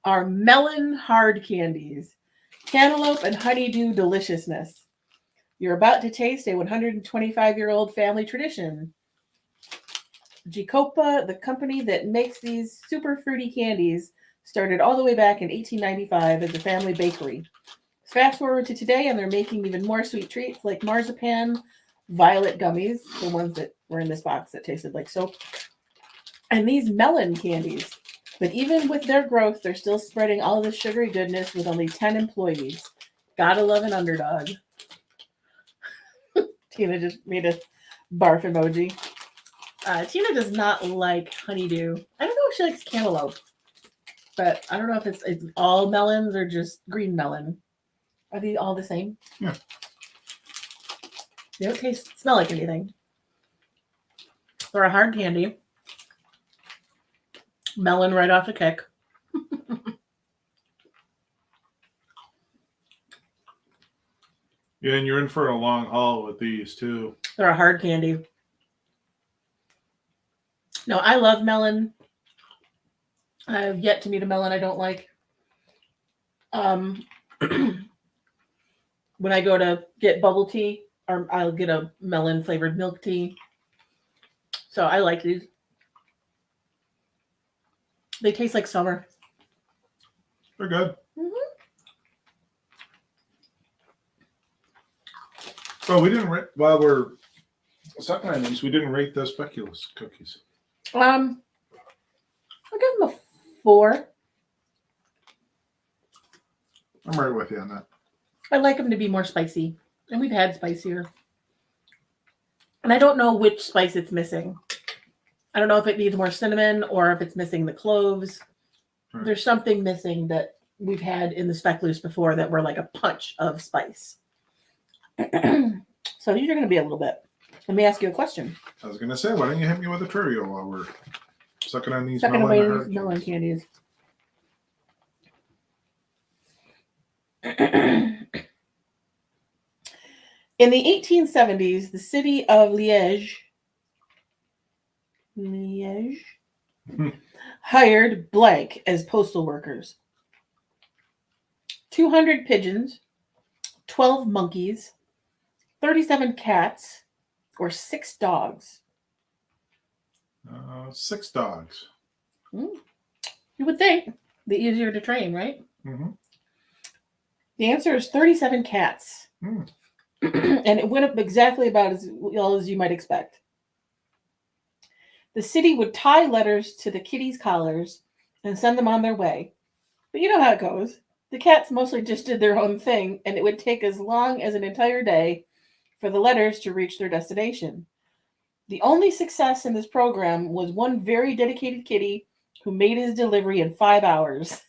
are melon hard candies, cantaloupe and honeydew deliciousness. You're about to taste a 125-year-old family tradition. Gicopa, the company that makes these super fruity candies, started all the way back in 1895 as a family bakery. Fast forward to today, and they're making even more sweet treats like marzipan, violet gummies, the ones that were in this box that tasted like soap, and these melon candies. But even with their growth, they're still spreading all this sugary goodness with only 10 employees. Gotta love an underdog. Tina just made a barf emoji. Tina does not like honeydew. I don't know if she likes cantaloupe, but I don't know if it's all melons or just green melon. Are they all the same? Yeah. They don't smell like anything. They're a hard candy. Melon right off the kick. Yeah, and you're in for a long haul with these too. They're a hard candy. No, I love melon. I have yet to meet a melon I don't like. When I go to get bubble tea, or I'll get a melon flavored milk tea. So I like these. They taste like summer. They're good. Mm-hmm. Oh, we didn't rate, while we're sucking on these, we didn't rate the speculoos cookies. I'll give them a 4. I'm right with you on that. I like them to be more spicy, and we've had spicier. And I don't know which spice it's missing. I don't know if it needs more cinnamon or if it's missing the cloves. Right. There's something missing that we've had in the speculoos before that were like a punch of spice. So these are going to be a little bit. Let me ask you a question. I was going to say, why don't you hit me with a trivia while we're sucking on these Sucking away melon these melon candies. In the 1870s, the city of Liège hired blank as postal workers. 200 pigeons, 12 monkeys, 37 cats, or 6 dogs. 6 dogs. You would think the easier to train, right? Mm-hmm. The answer is 37 cats. Mm. And it went up exactly about as well as you might expect. The city would tie letters to the kitties' collars and send them on their way. But you know how it goes. The cats mostly just did their own thing, and it would take as long as an entire day for the letters to reach their destination. The only success in this program was one very dedicated kitty who made his delivery in 5 hours.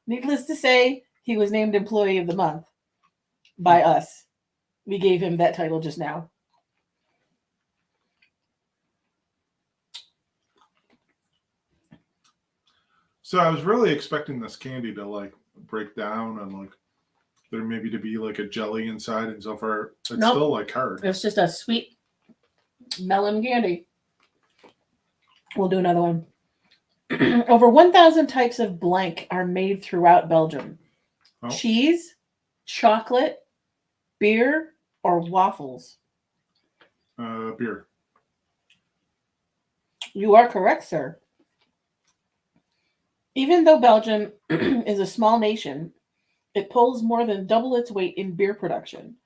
Needless to say, he was named Employee of the Month by us. We gave him that title just now. So I was really expecting this candy to like break down and like there maybe to be like a jelly inside, and so far it's still like hard. It's just a sweet melon candy. We'll do another one. Over 1,000 types of blank are made throughout Belgium. Oh. Cheese, chocolate, beer or waffles? Beer. You are correct, sir. Even though Belgium is a small nation, it pulls more than double its weight in beer production.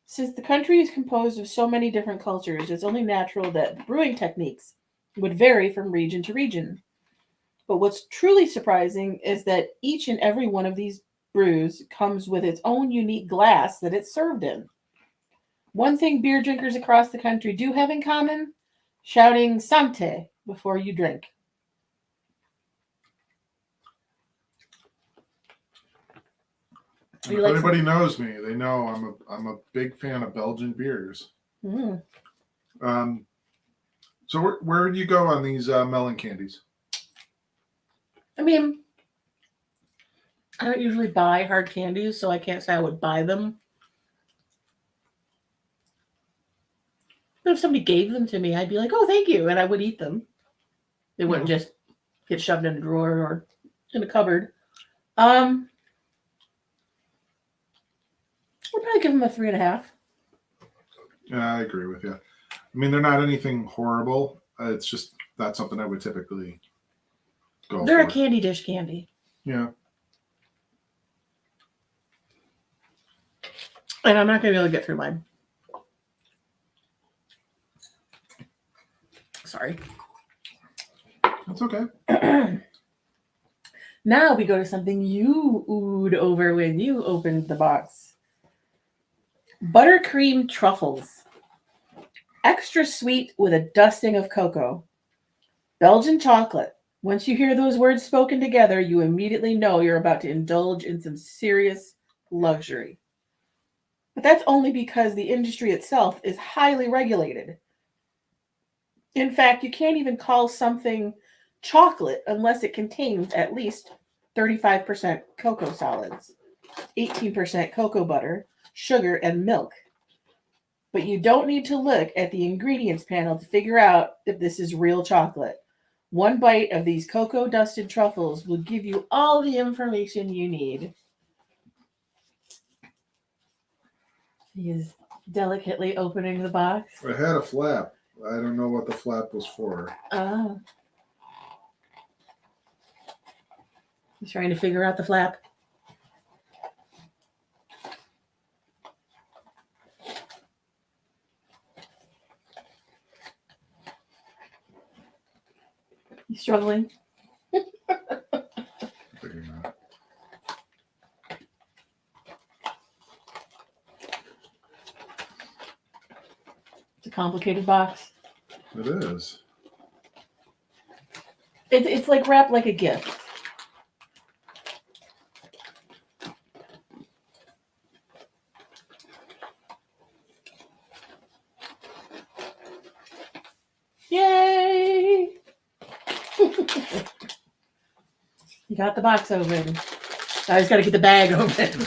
Since the country is composed of so many different cultures, it's only natural that the brewing techniques would vary from region to region. But what's truly surprising is that each and every one of these brews comes with its own unique glass that it's served in. One thing beer drinkers across the country do have in common: shouting "Sante" before you drink. If anybody knows me, they know I'm a big fan of Belgian beers. Mm. So where do you go on these melon candies? I mean, I don't usually buy hard candies, so I can't say I would buy them. But if somebody gave them to me, I'd be like, "Oh, thank you," and I would eat them. They wouldn't just get shoved in a drawer or in a cupboard. I'd probably give them a 3.5. Yeah, I agree with you. I mean, they're not anything horrible. It's just not something I would typically go They're for. a candy dish candy. Yeah. And I'm not going to be able to get through mine. Sorry. That's okay. Now we go to something you oohed over when you opened the box. Buttercream truffles. Extra sweet with a dusting of cocoa. Belgian chocolate. Once you hear those words spoken together, you immediately know you're about to indulge in some serious luxury. But that's only because the industry itself is highly regulated. In fact, you can't even call something chocolate unless it contains at least 35% cocoa solids, 18% cocoa butter, sugar, and milk. But you don't need to look at the ingredients panel to figure out if this is real chocolate. One bite of these cocoa-dusted truffles will give you all the information you need. He is delicately opening the box. I had a flap. I don't know what the flap was for. Oh. He's trying to figure out the flap. He's struggling. Figuring out. It's a complicated box. It is. It's like wrapped like a gift. Yay! You got the box open. Now he's got to get the bag open.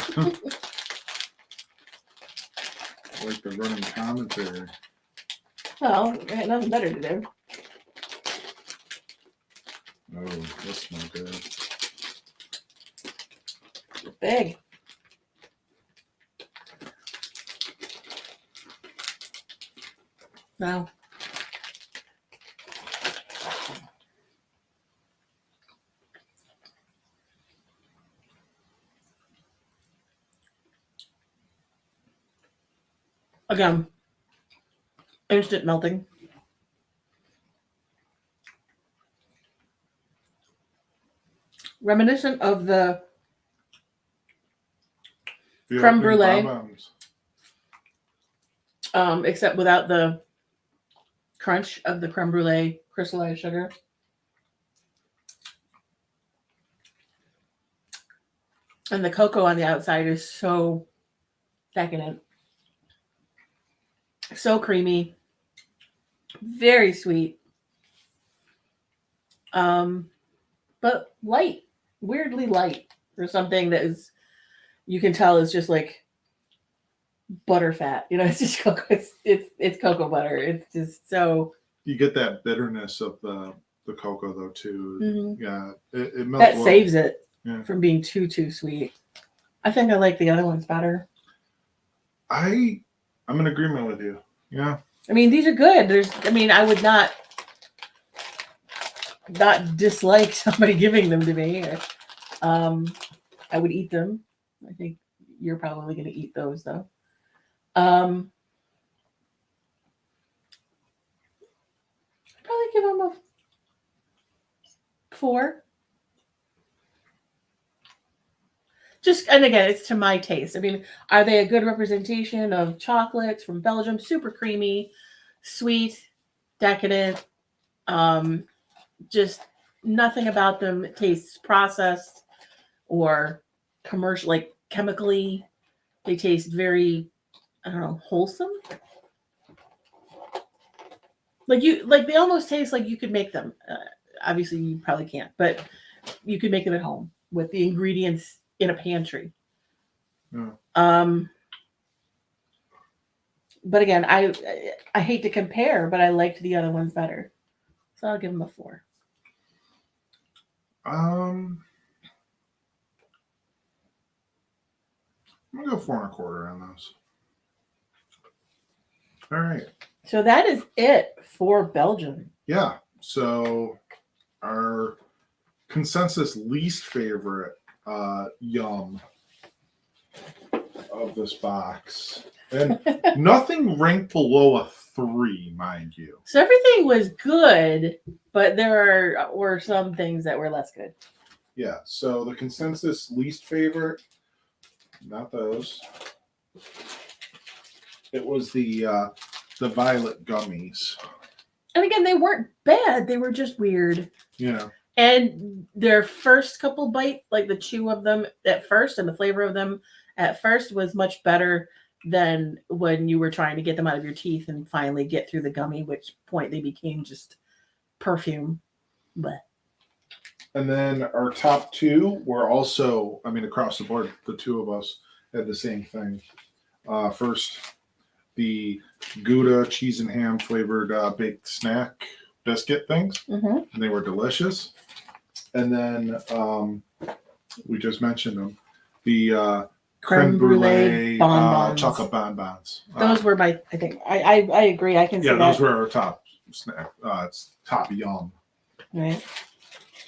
Like the running commentary. Well, I got nothing better to do. Oh, that's not good. Big. No. Again, instant melting. Reminiscent of the creme brulee, Bob-ombs. except without the crunch of the creme brulee crystallized sugar. And the cocoa on the outside is so decadent. So creamy. Very sweet. But light. Weirdly light for something that is, you can tell is just like butter fat. You know, it's just cocoa. It's cocoa butter. It's just so. You get that bitterness of the cocoa though too. Mhm. Yeah, it melts. That well. saves it Yeah. from being too sweet. I think I like the other ones better. I'm in agreement with you. Yeah. I mean, these are good. I would not dislike somebody giving them to me. I would eat them. I think you're probably going to eat those though. I'd probably give them a 4. And again, it's to my taste. I mean, are they a good representation of chocolates from Belgium? Super creamy, sweet, decadent. Just nothing about them tastes processed or commercial, like chemically. They taste very, I don't know, wholesome. They almost taste like you could make them. Obviously, you probably can't, but you could make them at home with the ingredients in a pantry. Yeah. But again, I hate to compare, but I liked the other ones better, so I'll give them a 4. I'm gonna go 4.25 on those. All right. So that is it for Belgium. Yeah. So our consensus least favorite yum of this box, and nothing ranked below a 3, mind you. So everything was good, but there were some things that were less good. Yeah. So the consensus least favorite, not those. It was the violet gummies. And again, they weren't bad. They were just weird. Yeah. And their first couple bites, like the chew of them at first and the flavor of them at first was much better than when you were trying to get them out of your teeth and finally get through the gummy, which point they became just perfume. But And then our top 2 were also, I mean, across the board, the 2 of us had the same thing. First, the Gouda cheese and ham flavored baked snack biscuit things, and they were delicious. And then we just mentioned them, the creme brulee bonbons. chocolate bonbons. Those were I think I agree. I can see that. Yeah, those were our top snack. It's top yum. Right.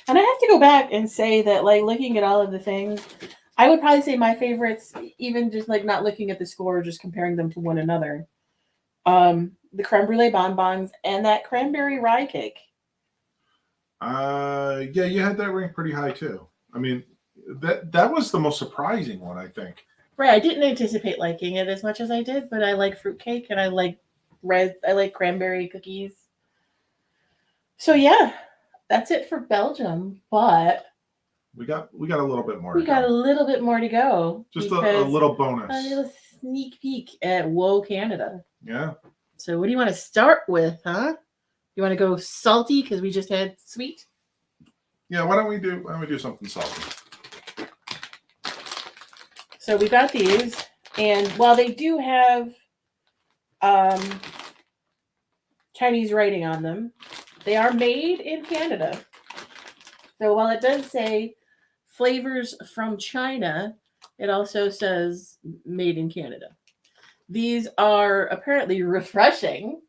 And I have to go back and say that, like, looking at all of the things, I would probably say my favorites, even just like not looking at the score, just comparing them to one another. The creme brulee bonbons and that cranberry rye cake. Yeah, you had that ranked pretty high too. I mean, that was the most surprising one, I think. Right, I didn't anticipate liking it as much as I did, but I like fruitcake and I like cranberry cookies. So yeah, that's it for Belgium, but we got a little bit more. We got a little bit more to go. Just a little bonus. A little sneak peek at Whoa Canada. Yeah. So what do you want to start with, huh? You want to go salty because we just had sweet? Yeah, why don't we do something salty? So we got these, and while they do have Chinese writing on them, they are made in Canada. So while it does say flavors from China, it also says made in Canada. These are apparently refreshing,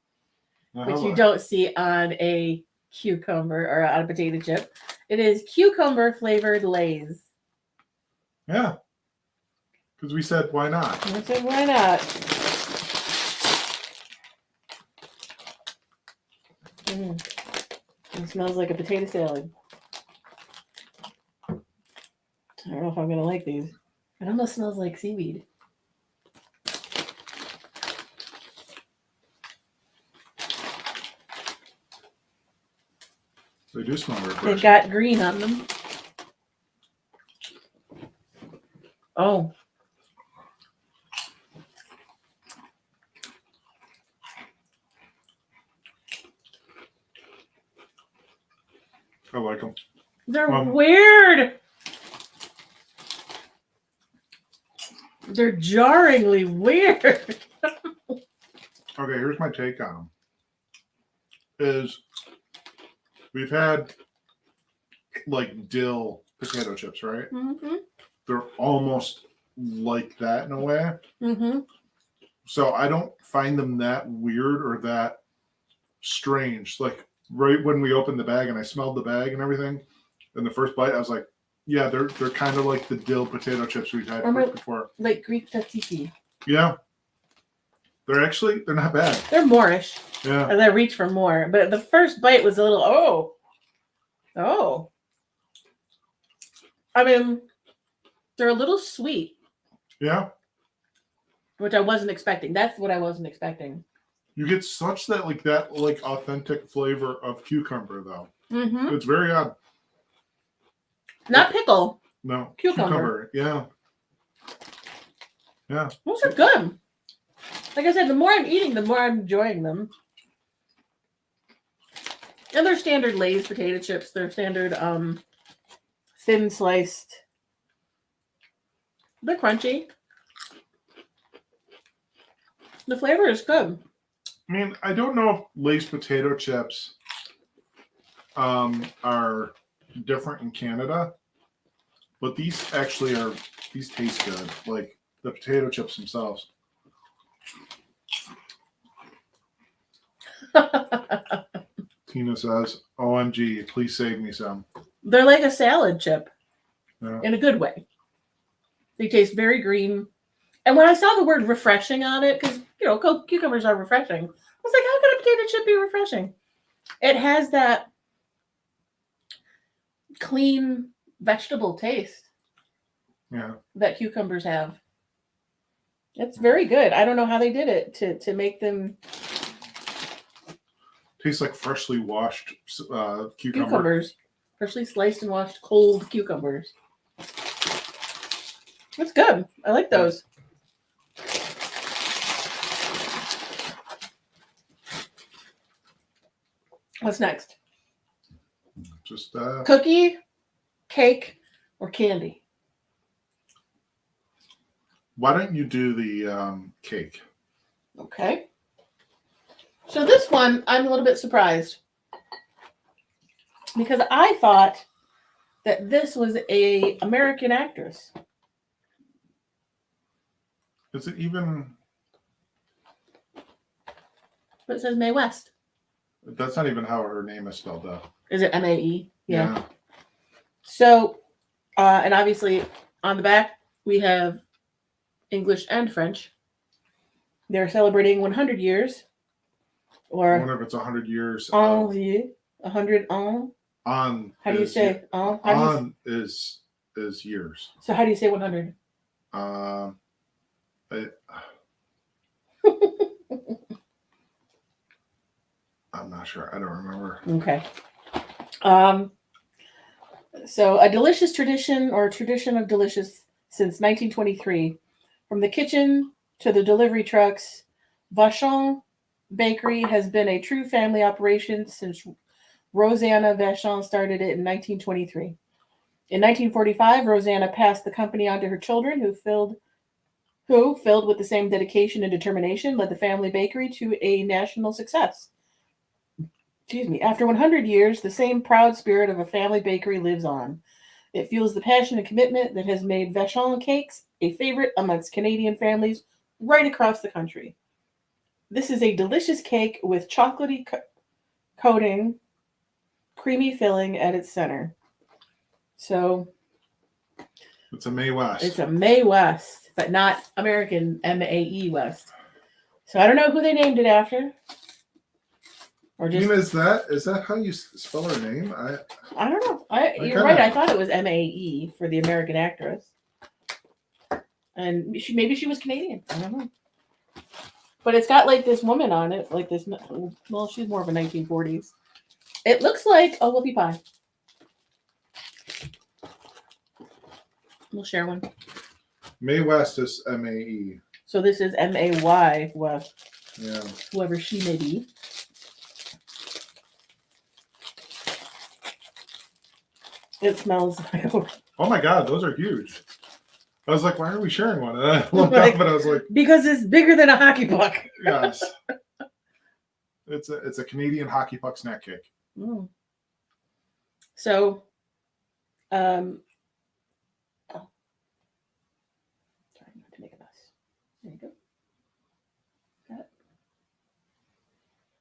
which you don't see on a cucumber or on a potato chip. It is cucumber flavored Lay's. Yeah. Because we said, why not? I said, why not? It smells like a potato salad. I don't know if I'm going to like these. It almost smells like seaweed. They do smell refreshing. They've got green on them. Oh. I like them. They're weird. They're jarringly weird. Okay, here's my take on them. Is we've had like dill potato chips, right? Mm-hmm. They're almost like that in a way. Mm-hmm. So I don't find them that weird or that strange. Like right when we opened the bag and I smelled the bag and everything, in the first bite, I was like, yeah, they're kind of like the dill potato chips we've had before. Like Greek tzatziki. Yeah. They're not bad. They're Moorish. Yeah. As I reach for more. But the first bite was a little, oh. I mean, they're a little sweet. Yeah. Which I wasn't expecting. That's what I wasn't expecting. You get such that authentic flavor of cucumber though. Mm-hmm. It's very odd. Not pickle. No. Cucumber. Yeah. Yeah. Those are good. Like I said, the more I'm eating, the more I'm enjoying them. And they're standard Lay's potato chips. They're standard thin sliced. They're crunchy. The flavor is good. I mean, I don't know if Lay's potato chips are different in Canada, but these taste good. Like the potato chips themselves. Tina says, OMG, please save me some. They're like a salad chip. Yeah. In a good way. They taste very green. And when I saw the word refreshing on it, because, cucumbers are refreshing, I was like, how could a potato chip be refreshing? It has that clean vegetable taste that cucumbers have. It's very good. I don't know how they did it to make them... Tastes like freshly washed cucumbers. Freshly sliced and washed cold cucumbers. It's good. I like those. What's next? Just cookie, cake, or candy? Why don't you do the cake? Okay. So this one, I'm a little bit surprised because I thought that this was a American actress. Is it even? But it says Mae West. That's not even how her name is spelled out. Is it M-A-E? Yeah. So, and obviously on the back, we have English and French. They're celebrating 100 years. Or I wonder if it's 100 years. 100 ans. On. How do you say? On is years. So how do you say 100? I'm not sure. I don't remember. Okay. So a delicious tradition or tradition of delicious since 1923. From the kitchen to the delivery trucks, Vachon Bakery has been a true family operation since Rosanna Vachon started it in 1923. In 1945, Rosanna passed the company on to her children, who, filled with the same dedication and determination, led the family bakery to a national success. Excuse me. After 100 years, the same proud spirit of a family bakery lives on. It fuels the passion and commitment that has made Vachon cakes a favorite amongst Canadian families right across the country. This is a delicious cake with chocolatey coating, creamy filling at its center. So it's a Mae West. It's a Mae West, but not American M-A-E West. So I don't know who they named it after. Or just, is that how you spell her name? I don't know. You're right. I thought it was M-A-E for the American actress. And maybe she was Canadian. I don't know. But it's got like this woman on it, like this. Well, she's more of a 1940s. It looks like a whoopie pie. We'll share one. Mae West is M-A-E. So this is M-A-Y West. Yeah. Whoever she may be. It smells like. Oh my God, those are huge. I was like, why are we sharing one? And I looked up and I was like, because it's bigger than a hockey puck. Yes. It's a Canadian hockey puck snack cake. Mm. So, sorry not to make a mess. There you go.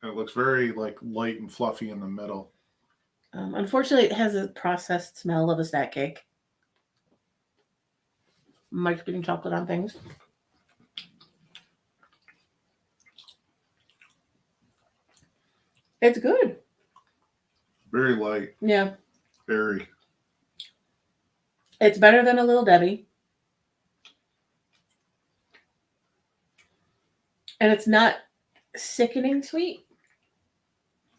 It looks very like light and fluffy in the middle. Unfortunately, it has a processed smell of a snack cake. Mike's getting chocolate on things. It's good. Very light, Yeah. very. It's better than a Little Debbie. And it's not sickening sweet.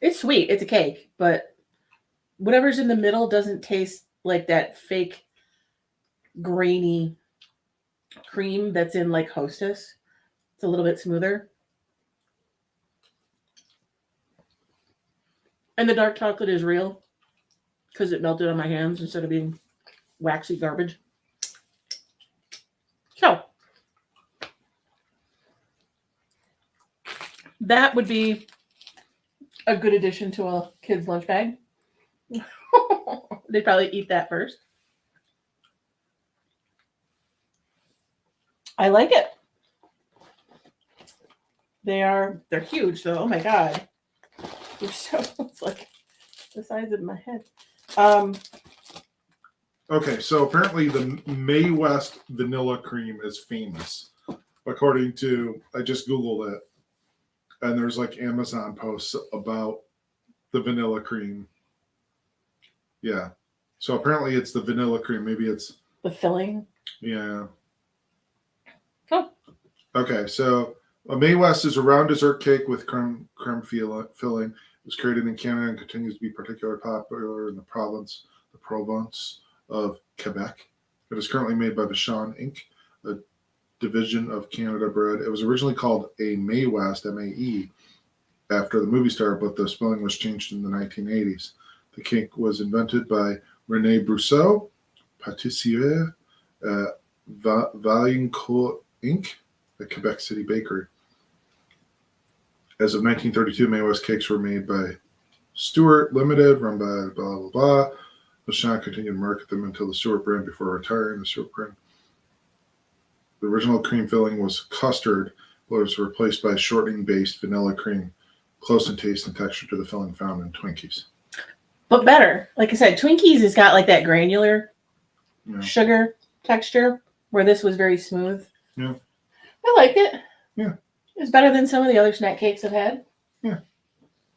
It's sweet. It's a cake, but whatever's in the middle doesn't taste like that fake grainy cream that's in like Hostess. It's a little bit smoother. And the dark chocolate is real because it melted on my hands instead of being waxy garbage. So that would be a good addition to a kid's lunch bag. They'd probably eat that first. I like it. They're huge though. Oh my god. They're so it's like the size of my head. Okay, so apparently the May West vanilla cream is famous, according to I just Googled it, and there's like Amazon posts about the vanilla cream. Yeah, so apparently it's the vanilla cream. Maybe it's the filling. yeah. Oh. Okay, so a May West is a round dessert cake with creme filling. It was created in Canada and continues to be particularly popular in the Provence of Quebec. It is currently made by Vachon Inc., a division of Canada Bread. It was originally called a May West, M-A-E, after the movie star, but the spelling was changed in the 1980s. The cake was invented by René Brousseau, pâtissier at Vaillancourt Inc., a Quebec City bakery. As of 1932, May West cakes were made by Stewart Limited, run by blah, blah, blah. Vachon continued to market them until the Stewart brand before retiring. The Stewart brand. The original cream filling was custard, but was replaced by shortening-based vanilla cream, close in taste and texture to the filling found in Twinkies. But better. Like I said, Twinkies has got like that granular sugar texture, where this was very smooth. Yeah. I liked it. Yeah. It's better than some of the other snack cakes I've had. Yeah.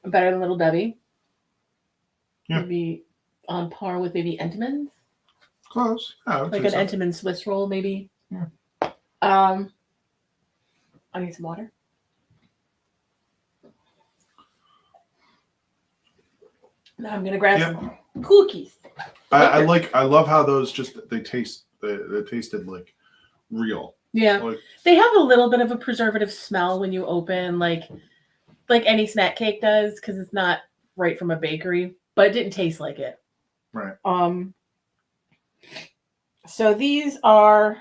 Better than Little Debbie. Yeah. Maybe on par with maybe Entenmann's. Close. Yeah, like an Entenmann Swiss roll, maybe. Yeah. I need some water. Now I'm gonna grab some cookies. I love how those they tasted like real. Yeah, like, they have a little bit of a preservative smell when you open, like any snack cake does, because it's not right from a bakery, but it didn't taste like it. Right. So these are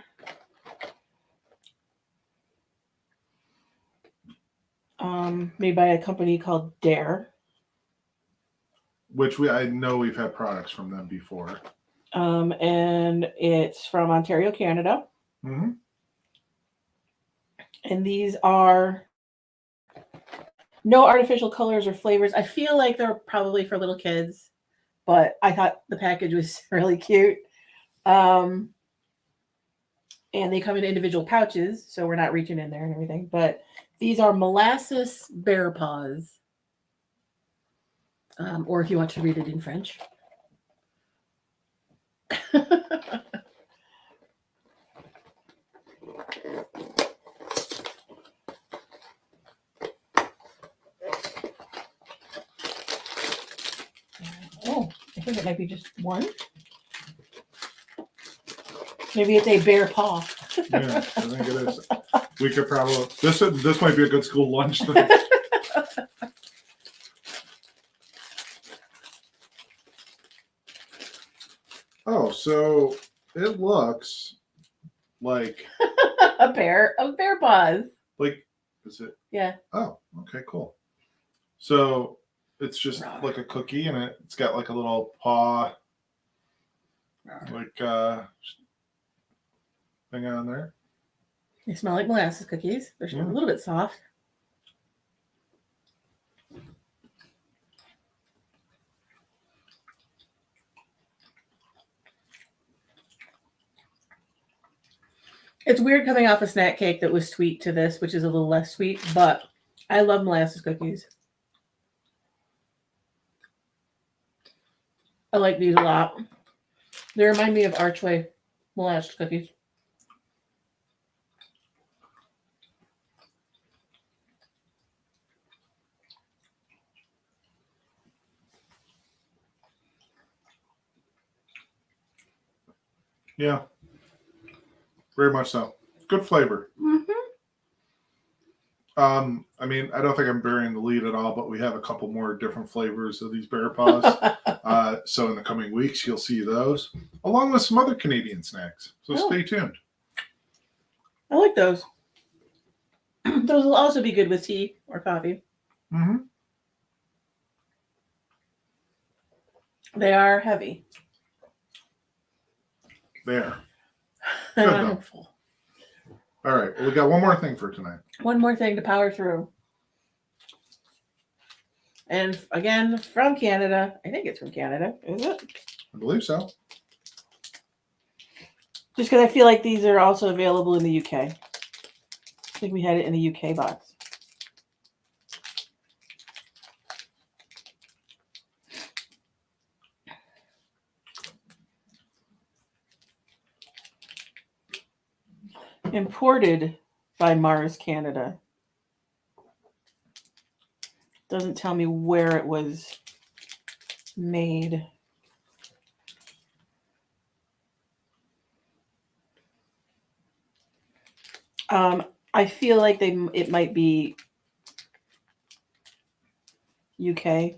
made by a company called Dare, which I know we've had products from them before. And it's from Ontario, Canada. Mm-hmm. And these are no artificial colors or flavors. I feel like they're probably for little kids, but I thought the package was really cute. And they come in individual pouches, so we're not reaching in there and everything. But these are molasses bear paws. Or if you want to read it in French. Oh, I think it might be just one. Maybe it's a bear paw. Yeah, I think it is. We could probably this might be a good school lunch thing. Oh, so it looks like a pair of bear paws. Like, is it? Yeah. Oh, okay, cool. So it's just like a cookie, and it's got like a little paw, like thing on there. They smell like molasses cookies. They're a little bit soft. It's weird coming off a snack cake that was sweet to this, which is a little less sweet, but I love molasses cookies. I like these a lot. They remind me of Archway molasses cookies. Yeah, very much so. Good flavor. Mm-hmm. I mean, I don't think I'm burying the lead at all, but we have a couple more different flavors of these bear paws. So in the coming weeks, you'll see those, along with some other Canadian snacks. So stay tuned. I like those. Those will also be good with tea or coffee. Mm-hmm. They are heavy. There. Good, Good, though. full. All right. Well, we got one more thing for tonight. One more thing to power through. And again, from Canada. I think it's from Canada. Is it? I believe so. Just because I feel like these are also available in the UK. I think we had it in the UK box. Imported by Mars Canada. Doesn't tell me where it was made. I feel like it might be UK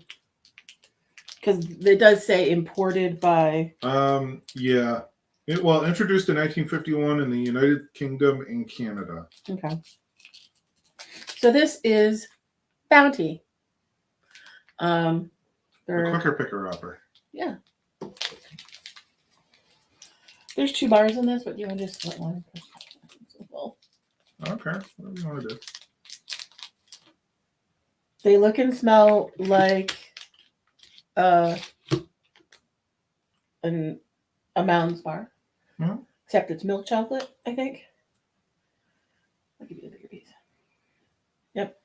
because it does say imported by. Yeah. Introduced in 1951 in the United Kingdom and Canada. Okay. So this is Bounty. The quicker picker upper. Yeah. There's 2 bars in this, but you want to just split one. Okay. Whatever you want to do. They look and smell like a Mounds bar. Mm-hmm. Except it's milk chocolate, I think. I'll give you the bigger piece. Yep.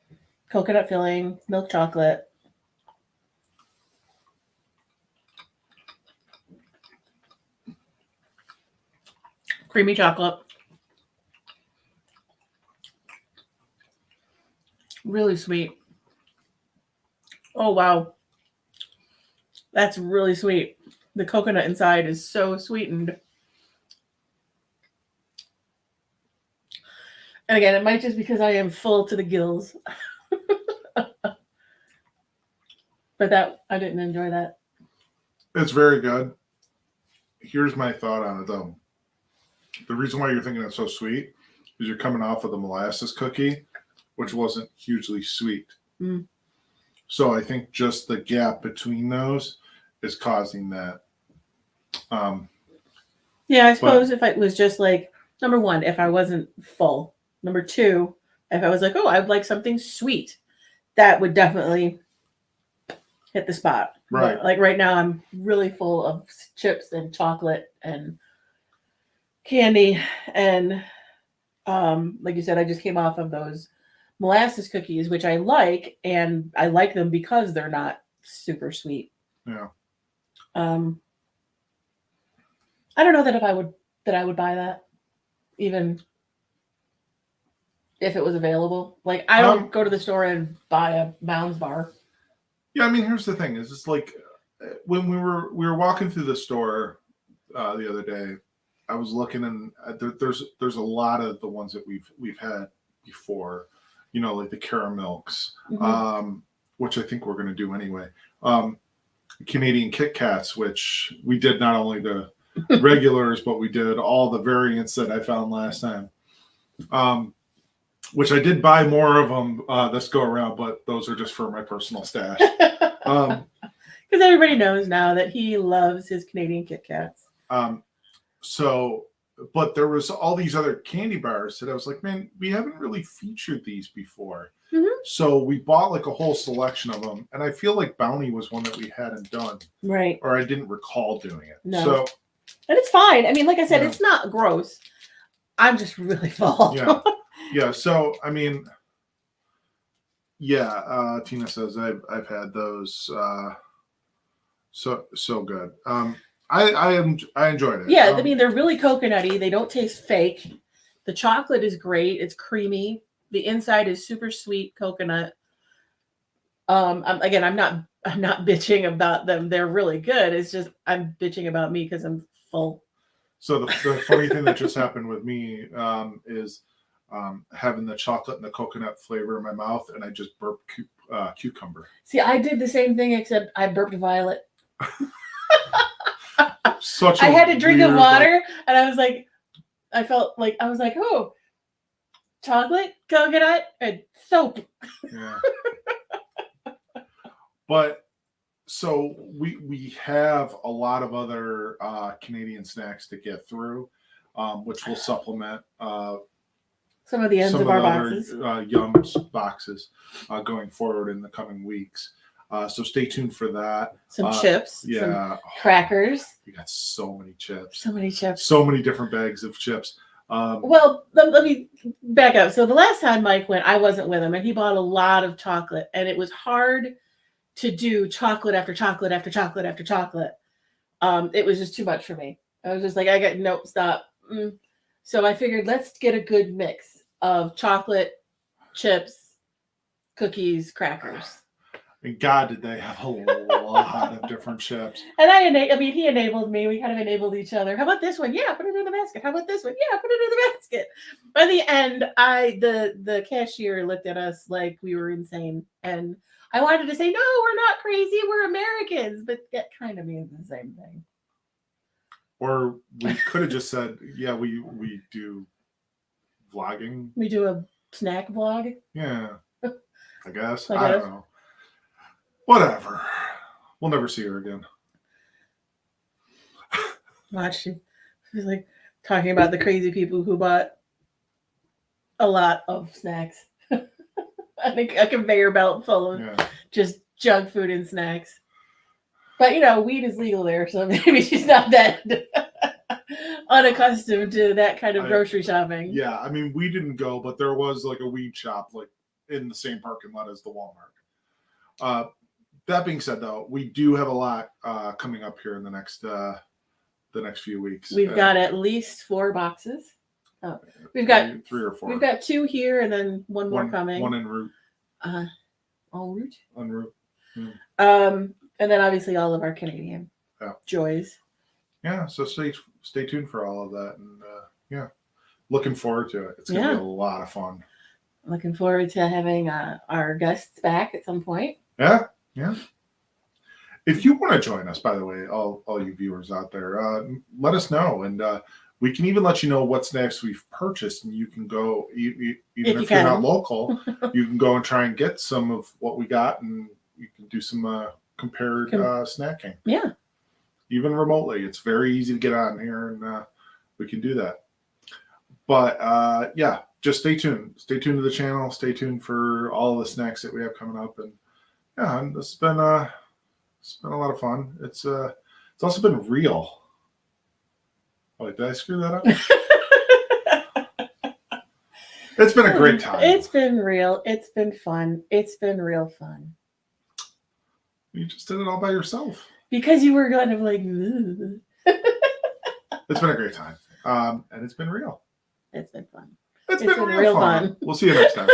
Coconut filling, milk chocolate. Creamy chocolate. Really sweet. Oh, wow. That's really sweet. The coconut inside is so sweetened. And again, it might just because I am full to the gills. But I didn't enjoy that. It's very good. Here's my thought on it, though. The reason why you're thinking it's so sweet is you're coming off of the molasses cookie, which wasn't hugely sweet. Mm. So I think just the gap between those is causing that. Yeah, I suppose if it was just like, number one, if I wasn't full. Number two, if I was like, oh, I would like something sweet, that would definitely hit the spot. Right. But like right now, I'm really full of chips and chocolate and candy. And like you said, I just came off of those molasses cookies, which I like. And I like them because they're not super sweet. Yeah. I don't know that I would buy that, even if it was available. Like I don't go to the store and buy a Mounds bar. Yeah, I mean, here's the thing: is it's like when we were walking through the store the other day, I was looking, and there's a lot of the ones that we've had before, you know, like the caramels, which I think we're going to do anyway. Canadian Kit Kats, which we did not only the regulars, but we did all the variants that I found last time. Which I did buy more of them this go around, but those are just for my personal stash. Because everybody knows now that he loves his Canadian Kit Kats. But there was all these other candy bars that I was like, man, we haven't really featured these before. Mm-hmm. So we bought like a whole selection of them, and I feel like Bounty was one that we hadn't done, right? Or I didn't recall doing it. No. So, and it's fine. I mean, like I said, It's not gross. I'm just really full. Yeah. Yeah. So, I mean, yeah, Tina says I've had those. So good. I enjoyed it. Yeah, I mean they're really coconutty. They don't taste fake. The chocolate is great. It's creamy. The inside is super sweet coconut. I'm not bitching about them. They're really good. It's just I'm bitching about me because I'm full. So the funny thing that just happened with me is having the chocolate and the coconut flavor in my mouth, and I just burped cucumber. See, I did the same thing except I burped violet. Such. I had to drink of weird, water, and I was like, oh, chocolate, coconut, and soap. Yeah. But so we have a lot of other Canadian snacks to get through, which will supplement some of the ends some of of our the other boxes. Yums boxes going forward in the coming weeks. So stay tuned for that. Some chips, Yeah. some crackers. We got so many chips. So many chips. So many different bags of chips. Well, let me back up. So the last time Mike went, I wasn't with him, and he bought a lot of chocolate, and it was hard to do chocolate after chocolate after chocolate after chocolate. It was just too much for me. I was just like, nope, stop. So I figured let's get a good mix of chocolate, chips, cookies, crackers. And God, did they have a lot of different chips. And he enabled me. We kind of enabled each other. How about this one? Yeah, put it in the basket. How about this one? Yeah, put it in the basket. By the end, the cashier looked at us like we were insane. And I wanted to say, no, we're not crazy. We're Americans. But that kind of means the same thing. Or we could have just said, yeah, we do vlogging. We do a snack vlog. Yeah, I guess. I don't know. Whatever. We'll never see her again. Watch. She's like talking about the crazy people who bought a lot of snacks. I think a conveyor belt full of just junk food and snacks. But weed is legal there, so maybe she's not that unaccustomed to that kind of grocery shopping. Yeah, I mean, we didn't go, but there was like a weed shop like in the same parking lot as the Walmart. That being said, though, we do have a lot coming up here in the next few weeks. We've got at least 4 boxes. Oh, we've got 3 or 4. We've got 2 here, and then one more coming. One en route. En route. En route. And then obviously all of our Canadian joys. Yeah, so stay tuned for all of that, and looking forward to it. It's gonna be a lot of fun. Looking forward to having our guests back at some point. Yeah. If you want to join us, by the way, all you viewers out there, let us know, and we can even let you know what snacks we've purchased, and you can go even if you're not local, you can go and try and get some of what we got, and you can do some compared snacking. Yeah. Even remotely, it's very easy to get on here, and we can do that. But just stay tuned. Stay tuned to the channel. Stay tuned for all of the snacks that we have coming up, and it's been a lot of fun. It's also been real. Wait, did I screw that up? It's been a great time. It's been real. It's been fun. It's been real fun. You just did it all by yourself. Because you were kind of like, ooh. It's been a great time. And it's been real. It's been fun. It's been real fun. We'll see you next time.